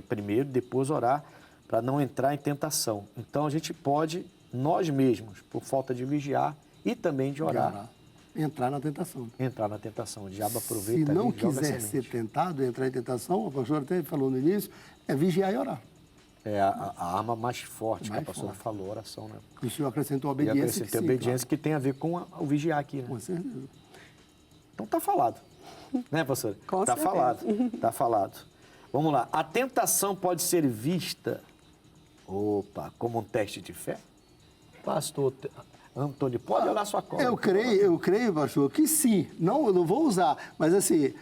primeiro, depois orar, para não entrar em tentação. Então a gente pode, nós mesmos, por falta de vigiar e também de orar. Entrar na tentação. Entrar na tentação. O diabo aproveita. Se não ali, joga quiser ser tentado, entrar em tentação, a pastora até falou no início, é vigiar e orar. É a arma mais forte que a pastora falou, oração, né? O senhor acrescentou a E obediência. acrescentou a obediência, claro, que tem a ver com o vigiar aqui, né? Com certeza. Então tá falado. Né, pastora? Com tá certeza. falado. Tá falado. Vamos lá. A tentação pode ser vista, como um teste de fé? Pastor Antônio, pode olhar sua cola. Eu creio, pastor, que sim. Não, eu não vou usar, mas assim,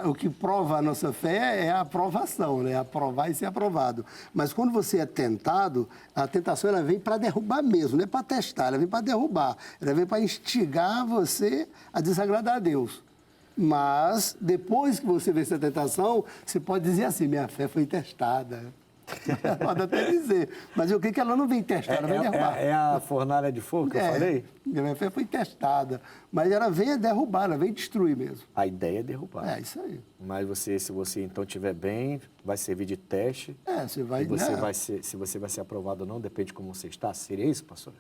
o que prova a nossa fé é a aprovação, né? Aprovar e ser aprovado. Mas quando você é tentado, a tentação ela vem para derrubar mesmo, não é para testar, ela vem para derrubar. Ela vem para instigar você a desagradar a Deus. Mas, depois que você vence a tentação, você pode dizer assim, minha fé foi testada. Pode até dizer. Mas eu creio que ela não vem testar, ela vem derrubar. É a fornalha de fogo que eu falei? Minha fé foi testada. Mas ela vem derrubar, ela vem destruir mesmo. A ideia é derrubar. É isso aí. Mas se você então estiver bem, vai servir de teste. Você vai... Se você vai ser aprovado ou não, depende de como você está. Seria isso, pastora?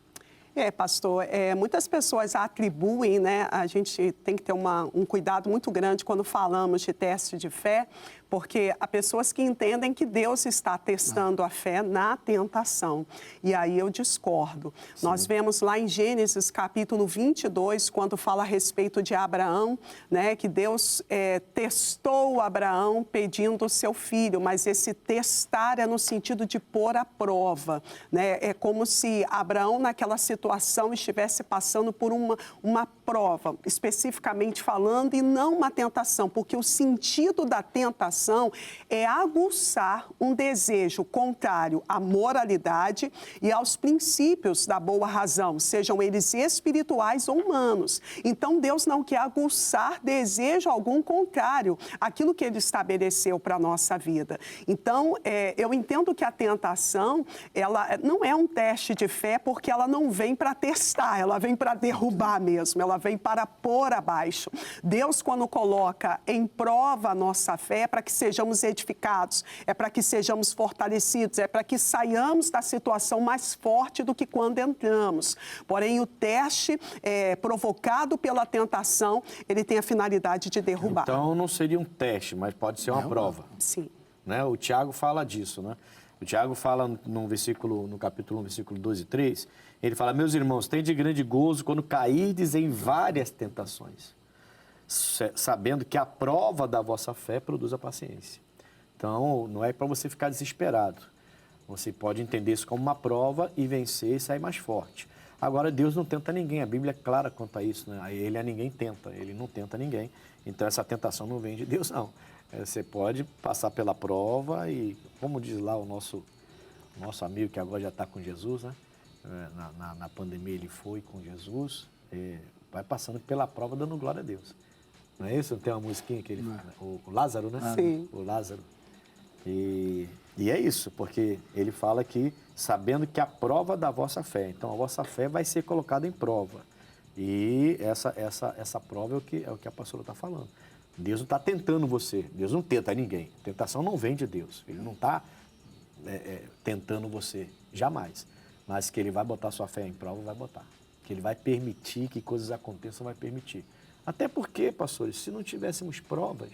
Pastor, muitas pessoas atribuem, né? A gente tem que ter um cuidado muito grande quando falamos de teste de fé, porque há pessoas que entendem que Deus está testando a fé na tentação. E aí eu discordo. Sim. Nós vemos lá em Gênesis capítulo 22, quando fala a respeito de Abraão, né? Que Deus testou Abraão pedindo o seu filho, mas esse testar é no sentido de pôr à prova, né? É como se Abraão, naquela situação, estivesse passando por uma prova, especificamente falando, e não uma tentação, porque o sentido da tentação é aguçar um desejo contrário à moralidade e aos princípios da boa razão, sejam eles espirituais ou humanos. Então, Deus não quer aguçar desejo algum contrário àquilo que Ele estabeleceu para a nossa vida. Então, eu entendo que a tentação, ela não é um teste de fé, porque ela não vem para testar, ela vem para derrubar mesmo, ela vem para pôr abaixo. Deus, quando coloca em prova a nossa fé, é para que sejamos edificados, é para que sejamos fortalecidos, é para que saiamos da situação mais forte do que quando entramos. Porém, o teste provocado pela tentação, ele tem a finalidade de derrubar. Então, não seria um teste, mas pode ser uma prova. Sim. Né? O Tiago fala disso, né? O Tiago fala no capítulo 1, versículo 12 e 3, ele fala, meus irmãos, tende grande gozo quando cairdes em várias tentações, sabendo que a prova da vossa fé produz a paciência. Então, não é para você ficar desesperado. Você pode entender isso como uma prova e vencer e sair mais forte. Agora, Deus não tenta ninguém, a Bíblia é clara quanto a isso, né? Ele a ninguém tenta, ele não tenta ninguém. Então, essa tentação não vem de Deus, não. Você pode passar pela prova e, como diz lá o nosso amigo que agora já está com Jesus, né? Na pandemia ele foi com Jesus, vai passando pela prova dando glória a Deus. Não é isso? Tem uma musiquinha que ele fala, o Lázaro, né? Sim. O Lázaro. E é isso, porque ele fala que sabendo que a prova da vossa fé, então a vossa fé vai ser colocada em prova. E essa prova é o que a pastora está falando. Deus não está tentando você, Deus não tenta ninguém. Tentação não vem de Deus, Ele não está tentando você, jamais. Mas que Ele vai botar sua fé em prova, vai botar. Que Ele vai permitir que coisas aconteçam, vai permitir. Até porque, pastores, se não tivéssemos provas,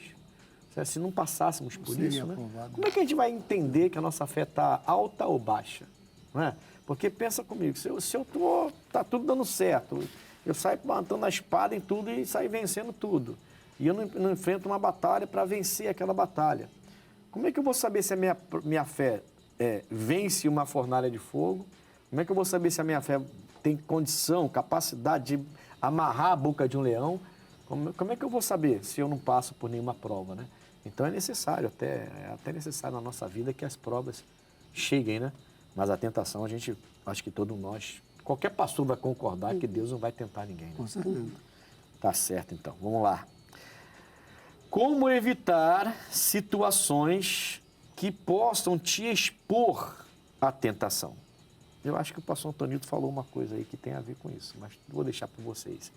se não passássemos por isso, né? Como é que a gente vai entender que a nossa fé está alta ou baixa? Não é? Porque pensa comigo, se eu estou, está tudo dando certo, Eu saio matando a espada em tudo e saio vencendo tudo. E eu não enfrento uma batalha para vencer aquela batalha. Como é que eu vou saber se a minha fé vence uma fornalha de fogo? Como é que eu vou saber se a minha fé tem condição, capacidade de amarrar a boca de um leão? Como é que eu vou saber se eu não passo por nenhuma prova, né? Então é necessário, até necessário na nossa vida que as provas cheguem, né? Mas a tentação, acho que todos nós, qualquer pastor vai concordar que Deus não vai tentar ninguém. Né? Com certeza. Tá certo, então. Vamos lá. Como evitar situações que possam te expor à tentação? Eu acho que o pastor Antonito falou uma coisa aí que tem a ver com isso, mas vou deixar para vocês.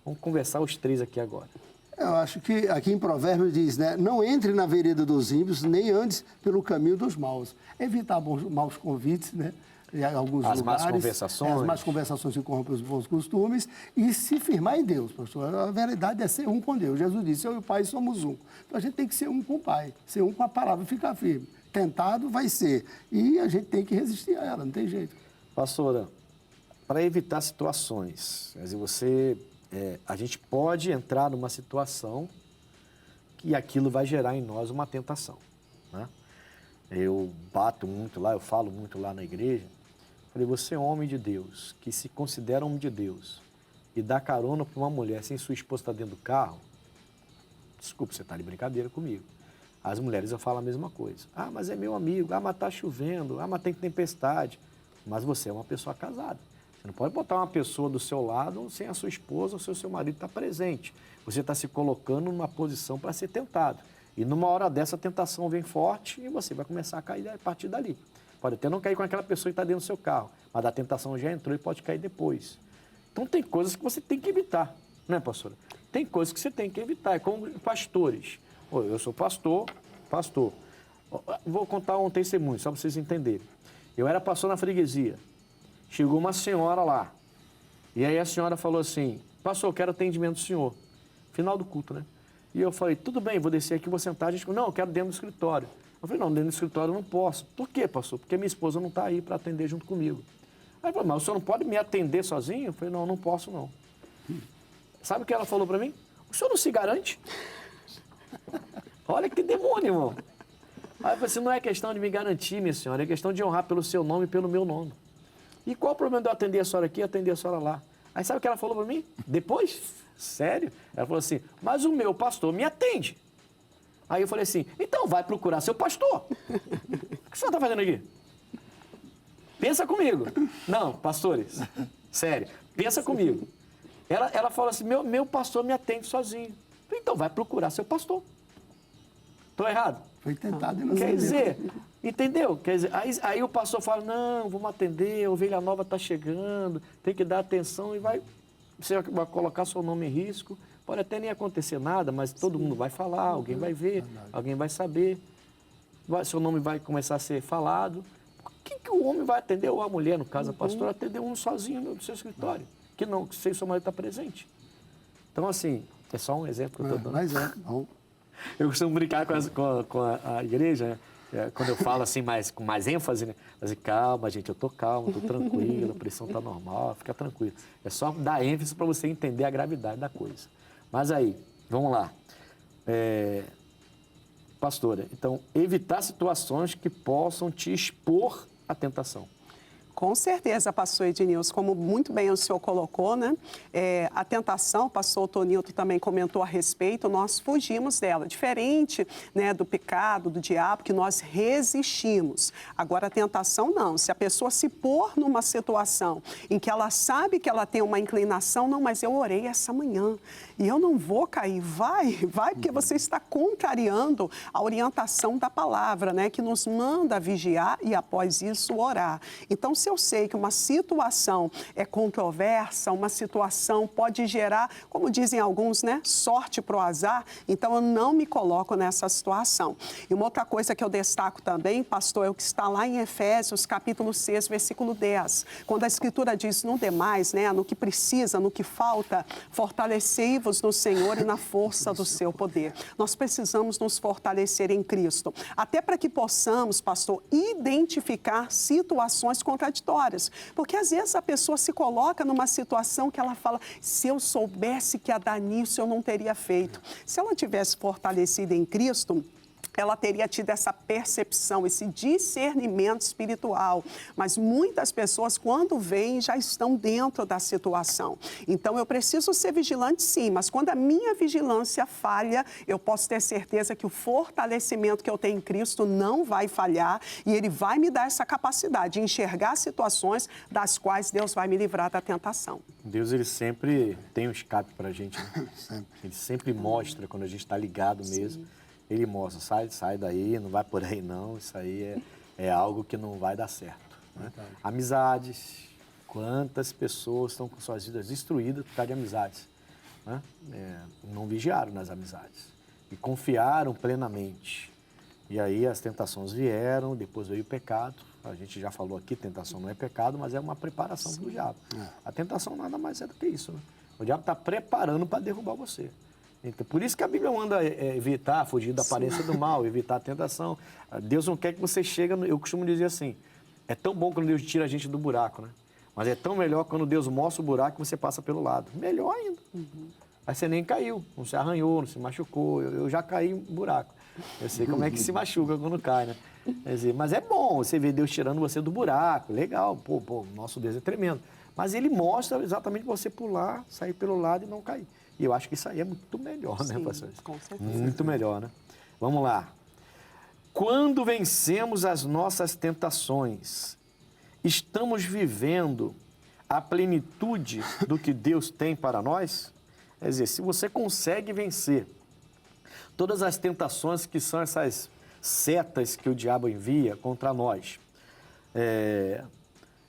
Vamos conversar os três aqui agora. Eu acho que aqui em Provérbios diz, né? Não entre na vereda dos ímpios, nem andes pelo caminho dos maus. Evitar maus convites, né? Em alguns as lugares. Más conversações. As más conversações que corrompem os bons costumes. E se firmar em Deus, pastor. A verdade é ser um com Deus. Jesus disse, eu e o Pai somos um. Então a gente tem que ser um com o Pai. Ser um com a palavra, ficar firme. Tentado vai ser. E a gente tem que resistir a ela, não tem jeito. Pastora, para evitar situações, quer dizer, a gente pode entrar numa situação que aquilo vai gerar em nós uma tentação, né? Eu bato muito lá, eu falo muito lá na igreja. Falei, você é um homem de Deus, que se considera homem de Deus e dá carona para uma mulher sem sua esposa estar dentro do carro, desculpa, você está de brincadeira comigo. As mulheres eu falo a mesma coisa. Ah, mas é meu amigo, ah, mas está chovendo, ah, mas tem tempestade. Mas você é uma pessoa casada. Você não pode botar uma pessoa do seu lado sem a sua esposa ou seu marido estar presente. Você está se colocando numa posição para ser tentado. E numa hora dessa, a tentação vem forte e você vai começar a cair a partir dali. Pode até não cair com aquela pessoa que está dentro do seu carro, mas a tentação já entrou e pode cair depois. Então tem coisas que você tem que evitar, não é, pastora? Tem coisas que você tem que evitar. É como pastores. Eu sou pastor. Vou contar um testemunho, só para vocês entenderem. Eu era pastor na freguesia. Chegou uma senhora lá. E aí a senhora falou assim, pastor, eu quero atendimento do senhor. Final do culto, né? E eu falei, tudo bem, vou descer aqui, vou sentar. A gente falou, não, eu quero dentro do escritório. Eu falei, não, dentro do escritório eu não posso. Por quê, pastor? Porque minha esposa não está aí para atender junto comigo. Aí ele falou, mas o senhor não pode me atender sozinho? Eu falei, não, não posso não. Sabe o que ela falou para mim? O senhor não se garante? Olha que demônio, irmão. Aí eu falei assim, não é questão de me garantir, minha senhora, é questão de honrar pelo seu nome e pelo meu nome. E qual o problema de eu atender a senhora aqui e atender a senhora lá? Aí sabe o que ela falou para mim? Depois, sério, ela falou assim, mas o meu pastor me atende. Aí eu falei assim, então vai procurar seu pastor. O que o senhor está fazendo aqui? Pensa comigo. Não, pastores, sério, pensa comigo. Ela falou assim, meu pastor me atende sozinho. Então vai procurar seu pastor. Estou errado? Foi tentado e não Quer dizer, entendeu? Quer dizer, aí o pastor fala, não, vamos atender, a ovelha nova está chegando, tem que dar atenção e você vai colocar seu nome em risco. Pode até nem acontecer nada, mas todo mundo vai falar, alguém vai ver, alguém vai saber, seu nome vai começar a ser falado. Por que o homem vai atender, ou a mulher, no caso a pastora, atender um sozinho no seu escritório, que não, sem seu marido estar presente? Então, assim, é só um exemplo que eu estou dando. Mas bom. Eu costumo brincar com a igreja, né? Quando eu falo assim com mais ênfase, né? Mas calma, gente, eu tô calmo, tô tranquilo, a pressão tá normal, fica tranquilo. É só dar ênfase para você entender a gravidade da coisa. Mas aí, vamos lá. Pastora, então, evitar situações que possam te expor à tentação. Com certeza, pastor Ednilson, como muito bem o senhor colocou, né? A tentação, o pastor Tonilton também comentou a respeito, nós fugimos dela. Diferente, né, do pecado, do diabo, que nós resistimos. Agora, a tentação não. Se a pessoa se pôr numa situação em que ela sabe que ela tem uma inclinação, não, mas eu orei essa manhã e eu não vou cair. Vai, porque você está contrariando a orientação da palavra, né? Que nos manda vigiar e, após isso, orar. Então, se eu sei que uma situação é controversa, uma situação pode gerar, como dizem alguns, né, sorte pro azar, então eu não me coloco nessa situação. E uma outra coisa que eu destaco também, pastor, é o que está lá em Efésios, capítulo 6, versículo 10, quando a Escritura diz, no demais, né, no que precisa, no que falta, fortalecei-vos no Senhor e na força do seu poder. Nós precisamos nos fortalecer em Cristo, até para que possamos, pastor, identificar situações contraditórias. contraditórias. Porque às vezes a pessoa se coloca numa situação que ela fala, se eu soubesse que ia dar nisso, eu não teria feito. Se ela tivesse fortalecida em Cristo, ela teria tido essa percepção, esse discernimento espiritual. Mas muitas pessoas, quando vêm, já estão dentro da situação. Então, eu preciso ser vigilante, sim, mas quando a minha vigilância falha, eu posso ter certeza que o fortalecimento que eu tenho em Cristo não vai falhar e Ele vai me dar essa capacidade de enxergar situações das quais Deus vai me livrar da tentação. Deus, Ele sempre tem um escape para a gente, né? Ele sempre mostra quando a gente está ligado mesmo. Sim. Ele mostra, sai daí, não vai por aí não, isso aí é algo que não vai dar certo. Né? Amizades, quantas pessoas estão com suas vidas destruídas por causa de amizades. Né? Não vigiaram nas amizades e confiaram plenamente. E aí as tentações vieram, depois veio o pecado. A gente já falou aqui, tentação não é pecado, mas é uma preparação para o diabo. A tentação nada mais é do que isso. Né? O diabo está preparando para derrubar você. Então, por isso que a Bíblia manda evitar, fugir da aparência do mal, evitar a tentação. Deus não quer que você chegue, eu costumo dizer assim, é tão bom quando Deus tira a gente do buraco, né? Mas é tão melhor quando Deus mostra o buraco e você passa pelo lado. Melhor ainda. Aí você nem caiu, não se arranhou, não se machucou. Eu já caí em buraco. Eu sei como é que se machuca quando cai, né? Quer dizer, mas é bom você ver Deus tirando você do buraco, legal, pô, nosso Deus é tremendo. Mas Ele mostra exatamente você pular, sair pelo lado e não cair. E eu acho que isso aí é muito melhor, né, pastor? Com certeza. Muito melhor, né? Vamos lá. Quando vencemos as nossas tentações, estamos vivendo a plenitude do que Deus tem para nós? Quer dizer, se você consegue vencer todas as tentações que são essas setas que o diabo envia contra nós,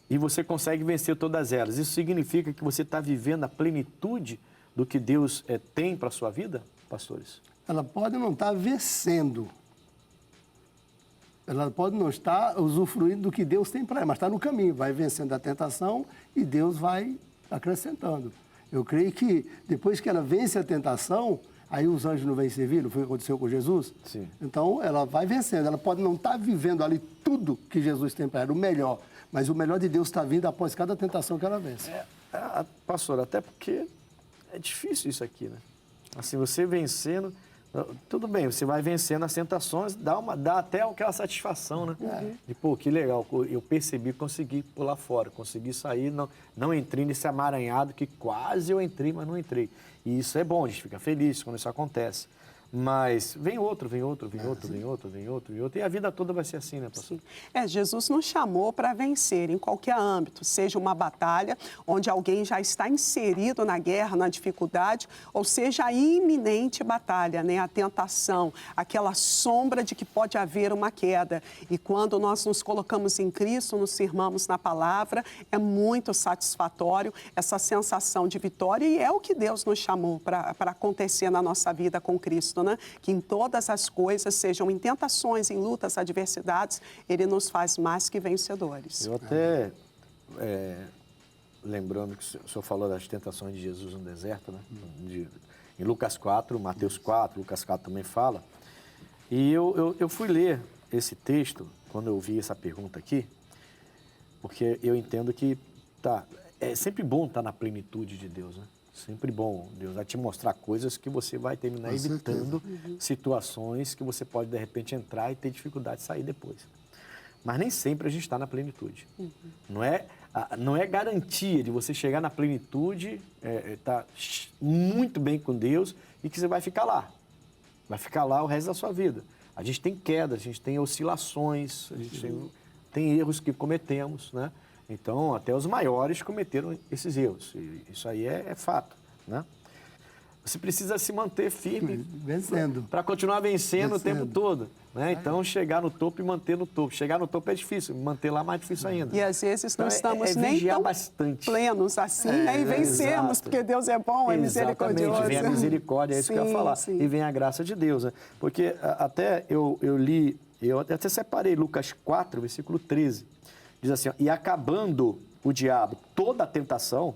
e você consegue vencer todas elas, isso significa que você está vivendo a plenitude do que Deus tem para a sua vida, pastores? Ela pode não estar vencendo. Ela pode não estar usufruindo do que Deus tem para ela, mas está no caminho, vai vencendo a tentação e Deus vai acrescentando. Eu creio que depois que ela vence a tentação, aí os anjos não vêm servir, não foi o que aconteceu com Jesus? Sim. Então, ela vai vencendo. Ela pode não estar vivendo ali tudo que Jesus tem para ela, o melhor, mas o melhor de Deus está vindo após cada tentação que ela vence. Pastor, até porque é difícil isso aqui, né? Assim, você vencendo, tudo bem, você vai vencendo as tentações, dá até aquela satisfação, né? De, pô, que legal, eu percebi, consegui pular fora, consegui sair, não entrei nesse amaranhado que quase eu entrei, mas não entrei. E isso é bom, a gente fica feliz quando isso acontece. Mas vem outro, e a vida toda vai ser assim, né, pastor? Jesus nos chamou para vencer em qualquer âmbito, seja uma batalha onde alguém já está inserido na guerra, na dificuldade, ou seja a iminente batalha, né, a tentação, aquela sombra de que pode haver uma queda. E quando nós nos colocamos em Cristo, nos firmamos na palavra, é muito satisfatório essa sensação de vitória e é o que Deus nos chamou para acontecer na nossa vida com Cristo. Né? Que em todas as coisas, sejam em tentações, em lutas, adversidades, Ele nos faz mais que vencedores. Eu até, lembrando que o senhor falou das tentações de Jesus no deserto, né? Em Lucas 4, Mateus 4, Lucas 4 também fala. E eu fui ler esse texto, quando eu vi essa pergunta aqui, porque eu entendo que é sempre bom estar na plenitude de Deus, né? Sempre bom. Deus vai te mostrar coisas que você vai terminar evitando situações que você pode, de repente, entrar e ter dificuldade de sair depois. Mas nem sempre a gente está na plenitude. Não é garantia de você chegar na plenitude, estar muito bem com Deus e que você vai ficar lá. Vai ficar lá o resto da sua vida. A gente tem quedas, a gente tem oscilações, a gente tem erros que cometemos, né? Então, até os maiores cometeram esses erros. E isso aí é fato, né? Você precisa se manter firme vencendo para continuar vencendo o tempo todo, né? Então, chegar no topo e manter no topo. Chegar no topo é difícil, manter lá mais difícil ainda. E às vezes não então, estamos nem tão plenos assim, né? E vencemos, porque Deus é bom, é misericordioso. Exatamente, vem a misericórdia, é isso que eu ia falar. Sim. E vem a graça de Deus, né? Porque até eu li, eu até separei Lucas 4, versículo 13. Diz assim, e acabando o diabo toda a tentação,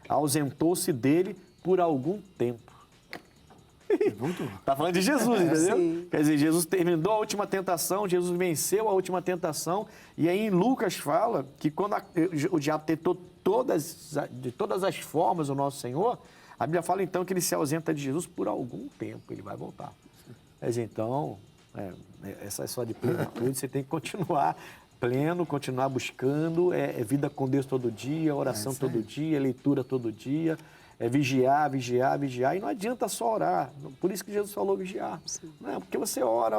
ausentou-se dele por algum tempo. Está falando de Jesus, entendeu? Sim. Quer dizer, Jesus terminou a última tentação, Jesus venceu a última tentação. E aí em Lucas fala que quando o diabo tentou de todas as formas o nosso Senhor, a Bíblia fala então que ele se ausenta de Jesus por algum tempo, ele vai voltar. Mas então, essa é só de plenitude, você tem que continuar pleno, continuar buscando, vida com Deus todo dia, oração todo dia, leitura todo dia, vigiar, vigiar, vigiar. E não adianta só orar, por isso que Jesus falou vigiar. Não é porque você ora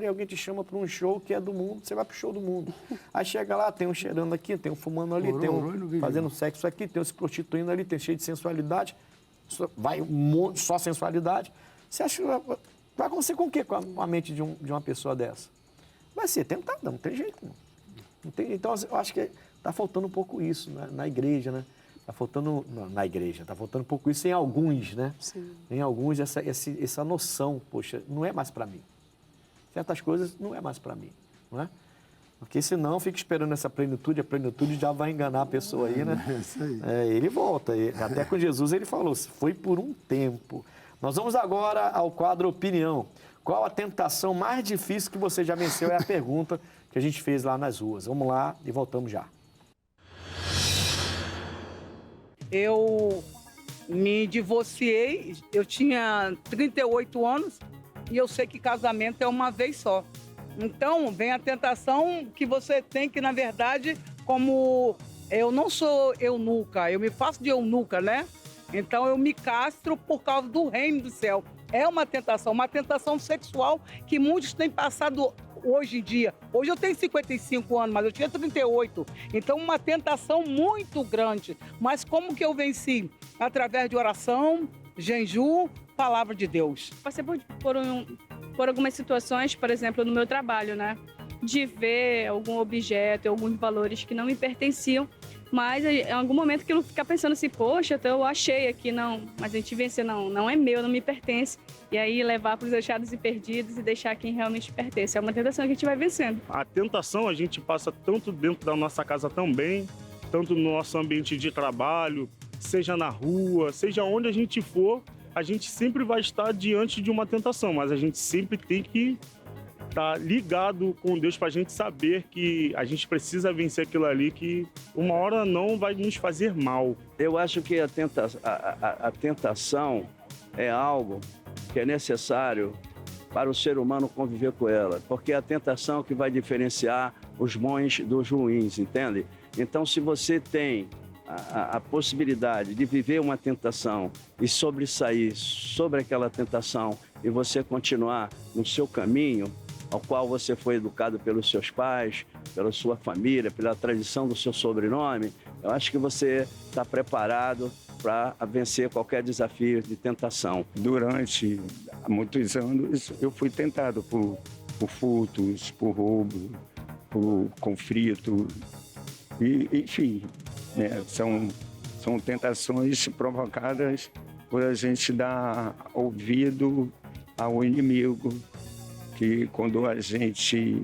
e alguém te chama para um show que é do mundo, você vai para o show do mundo. Aí chega lá, tem um cheirando aqui, tem um fumando ali, tem um fazendo sexo aqui, tem um se prostituindo ali, tem cheio de sensualidade, vai só sensualidade. Você acha que vai acontecer com o quê com a mente de uma pessoa dessa? Vai ser tentado, não tem jeito. Não tem, então, eu acho que está faltando um pouco isso na igreja, né? Está faltando, na igreja, está faltando um pouco isso em alguns, né? Sim. Em alguns, essa noção, poxa, não é mais para mim. Certas coisas não é mais para mim, não é? Porque senão fica esperando essa plenitude, a plenitude já vai enganar a pessoa aí, né? É isso aí. Ele volta, até com Jesus ele falou, foi por um tempo. Nós vamos agora ao quadro Opinião. Qual a tentação mais difícil que você já venceu? É a pergunta que a gente fez lá nas ruas. Vamos lá e voltamos já. Eu me divorciei, eu tinha 38 anos e eu sei que casamento é uma vez só. Então, vem a tentação que você tem que, na verdade, como eu não sou eunuca, eu me faço de eunuca, né? Então, eu me castro por causa do reino do céu. É uma tentação sexual que muitos têm passado hoje em dia. Hoje eu tenho 55 anos, mas eu tinha 38. Então, uma tentação muito grande. Mas como que eu venci? Através de oração, jejum, palavra de Deus. Passei por algumas situações, por exemplo, no meu trabalho, né? De ver algum objeto, alguns valores que não me pertenciam. Mas em algum momento que eu ficar pensando assim, poxa, eu achei aqui, não, mas a gente vencer, não é meu, não me pertence. E aí levar para os achados e perdidos e deixar quem realmente pertence. É uma tentação que a gente vai vencendo. A tentação a gente passa tanto dentro da nossa casa também, tanto no nosso ambiente de trabalho, seja na rua, seja onde a gente for, a gente sempre vai estar diante de uma tentação, mas a gente sempre tem que estar ligado com Deus para a gente saber que a gente precisa vencer aquilo ali, que uma hora não vai nos fazer mal. Eu acho que a tentação é algo que é necessário para o ser humano conviver com ela, porque é a tentação que vai diferenciar os bons dos ruins, entende? Então, se você tem a possibilidade de viver uma tentação e sobressair sobre aquela tentação e você continuar no seu caminho, ao qual você foi educado pelos seus pais, pela sua família, pela tradição do seu sobrenome, eu acho que você está preparado para vencer qualquer desafio de tentação. Durante muitos anos, eu fui tentado por furtos, por roubo, por conflito, e, enfim, né, são tentações provocadas por a gente dar ouvido ao inimigo, que quando a gente,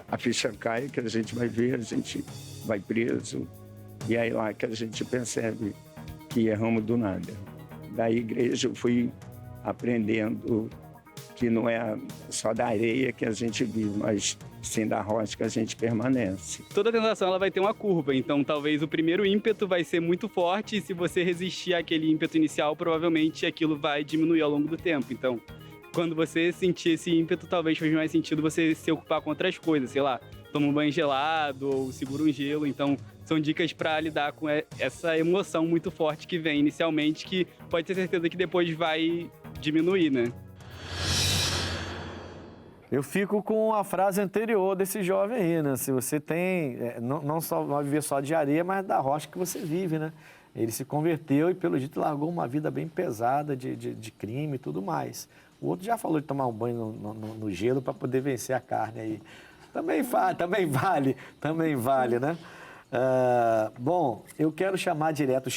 a ficha cai, que a gente vai ver, a gente vai preso. E aí lá que a gente percebe que erramos do nada. Da igreja eu fui aprendendo que não é só da areia que a gente vive, mas sim da rocha que a gente permanece. Toda tentação ela vai ter uma curva, então talvez o primeiro ímpeto vai ser muito forte e se você resistir àquele ímpeto inicial, provavelmente aquilo vai diminuir ao longo do tempo. Então, quando você sentir esse ímpeto, talvez faz mais sentido você se ocupar com outras coisas, sei lá, toma um banho gelado ou segura um gelo. Então, são dicas para lidar com essa emoção muito forte que vem inicialmente, que pode ter certeza que depois vai diminuir, né? Eu fico com a frase anterior desse jovem aí, né? Se você tem, não só vai viver só de areia, mas da rocha que você vive, né? Ele se converteu e, pelo jeito, largou uma vida bem pesada de crime e tudo mais. O outro já falou de tomar um banho no gelo para poder vencer a carne aí. Também vale, né? Bom, eu quero chamar direto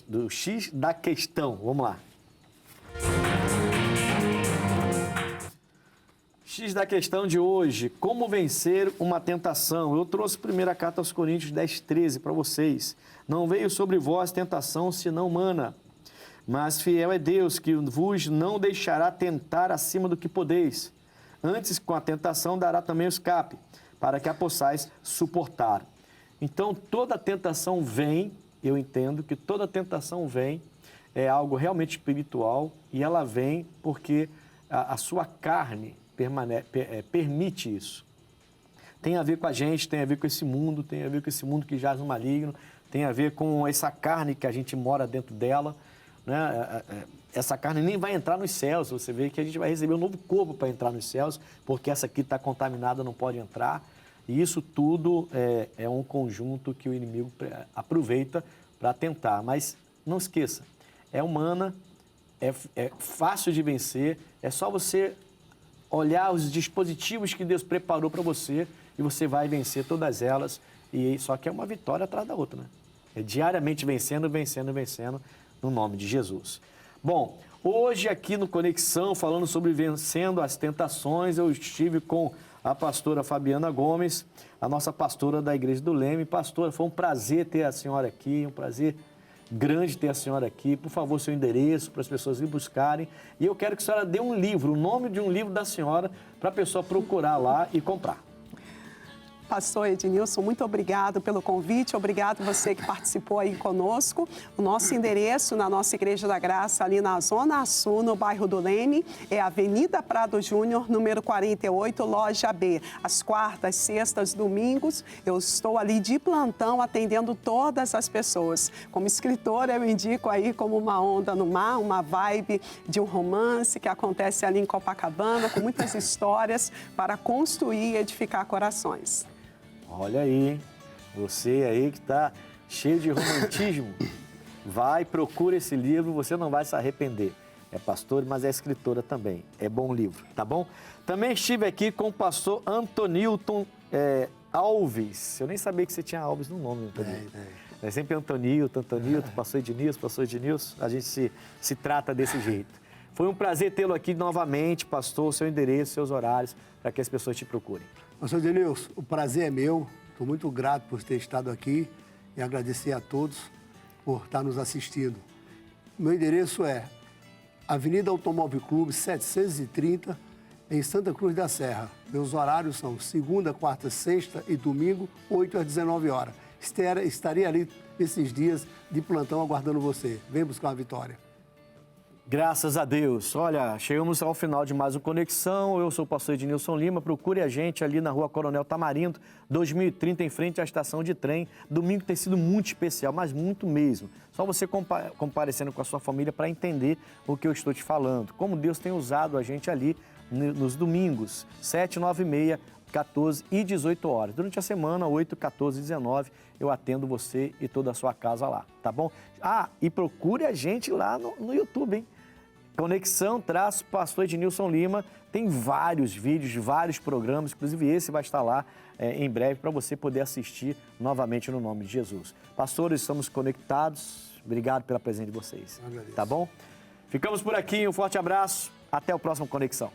do X da questão. Vamos lá. X da questão de hoje, como vencer uma tentação? Eu trouxe a primeira carta aos Coríntios 10:13 para vocês. Não veio sobre vós tentação, senão humana. Mas fiel é Deus, que vos não deixará tentar acima do que podeis. Antes, com a tentação, dará também o escape, para que a possais suportar. Então, toda tentação vem, eu entendo que toda tentação vem, é algo realmente espiritual, e ela vem porque a sua carne permite isso. Tem a ver com a gente, tem a ver com esse mundo, tem a ver com esse mundo que jaz no maligno, tem a ver com essa carne que a gente mora dentro dela, né? Essa carne nem vai entrar nos céus. Você vê que a gente vai receber um novo corpo para entrar nos céus, porque essa aqui está contaminada, não pode entrar. E isso tudo é um conjunto que o inimigo aproveita para tentar. Mas não esqueça, é humana, é fácil de vencer, é só você olhar os dispositivos que Deus preparou para você e você vai vencer todas elas. E só que é uma vitória atrás da outra, né? É diariamente vencendo, vencendo, vencendo, no nome de Jesus. Bom, hoje aqui no Conexão, falando sobre vencendo as tentações, eu estive com a pastora Fabiana Gomes, a nossa pastora da Igreja do Leme. Pastora, foi um prazer ter a senhora aqui, um prazer grande ter a senhora aqui. Por favor, seu endereço para as pessoas ir buscarem. E eu quero que a senhora dê um livro, o nome de um livro da senhora, para a pessoa procurar lá e comprar. Pastor Ednilson, muito obrigado pelo convite, obrigado você que participou aí conosco. O nosso endereço na nossa Igreja da Graça, ali na Zona Sul, no bairro do Leme, é Avenida Prado Júnior, número 48, loja B. Às quartas, sextas, domingos, eu estou ali de plantão atendendo todas as pessoas. Como escritora, eu indico aí como Uma Onda no Mar, uma vibe de um romance que acontece ali em Copacabana, com muitas histórias para construir e edificar corações. Olha aí, hein? Você aí que está cheio de romantismo, vai, procura esse livro, você não vai se arrepender. É pastor, mas é escritora também. É bom livro, tá bom? Também estive aqui com o pastor Antonilton Alves. Eu nem sabia que você tinha Alves no nome, Antonilton. É sempre Antonilton, pastor Ednilson, a gente se trata desse jeito. Foi um prazer tê-lo aqui novamente, pastor, seu endereço, seus horários, para que as pessoas te procurem. Pastor Ednilson, o prazer é meu. Estou muito grato por ter estado aqui e agradecer a todos por estar nos assistindo. Meu endereço é Avenida Automóvel Clube 730, em Santa Cruz da Serra. Meus horários são segunda, quarta, sexta e domingo, 8 às 19 horas. Estarei ali esses dias de plantão aguardando você. Vem buscar uma vitória. Graças a Deus. Olha, chegamos ao final de mais um Conexão. Eu sou o pastor Ednilson Lima. Procure a gente ali na Rua Coronel Tamarindo, 2030, em frente à estação de trem. Domingo tem sido muito especial, mas muito mesmo. Só você comparecendo com a sua família para entender o que eu estou te falando. Como Deus tem usado a gente ali nos domingos, 7, 9 e meia, 14 e 18 horas. Durante a semana, 8, 14 e 19, eu atendo você e toda a sua casa lá, tá bom? Ah, e procure a gente lá no YouTube, hein? Conexão Pastor Ednilson Lima, tem vários vídeos, vários programas, inclusive esse vai estar lá em breve para você poder assistir novamente no nome de Jesus. Pastores, estamos conectados, obrigado pela presença de vocês, tá bom? Ficamos por aqui, um forte abraço, até o próximo Conexão.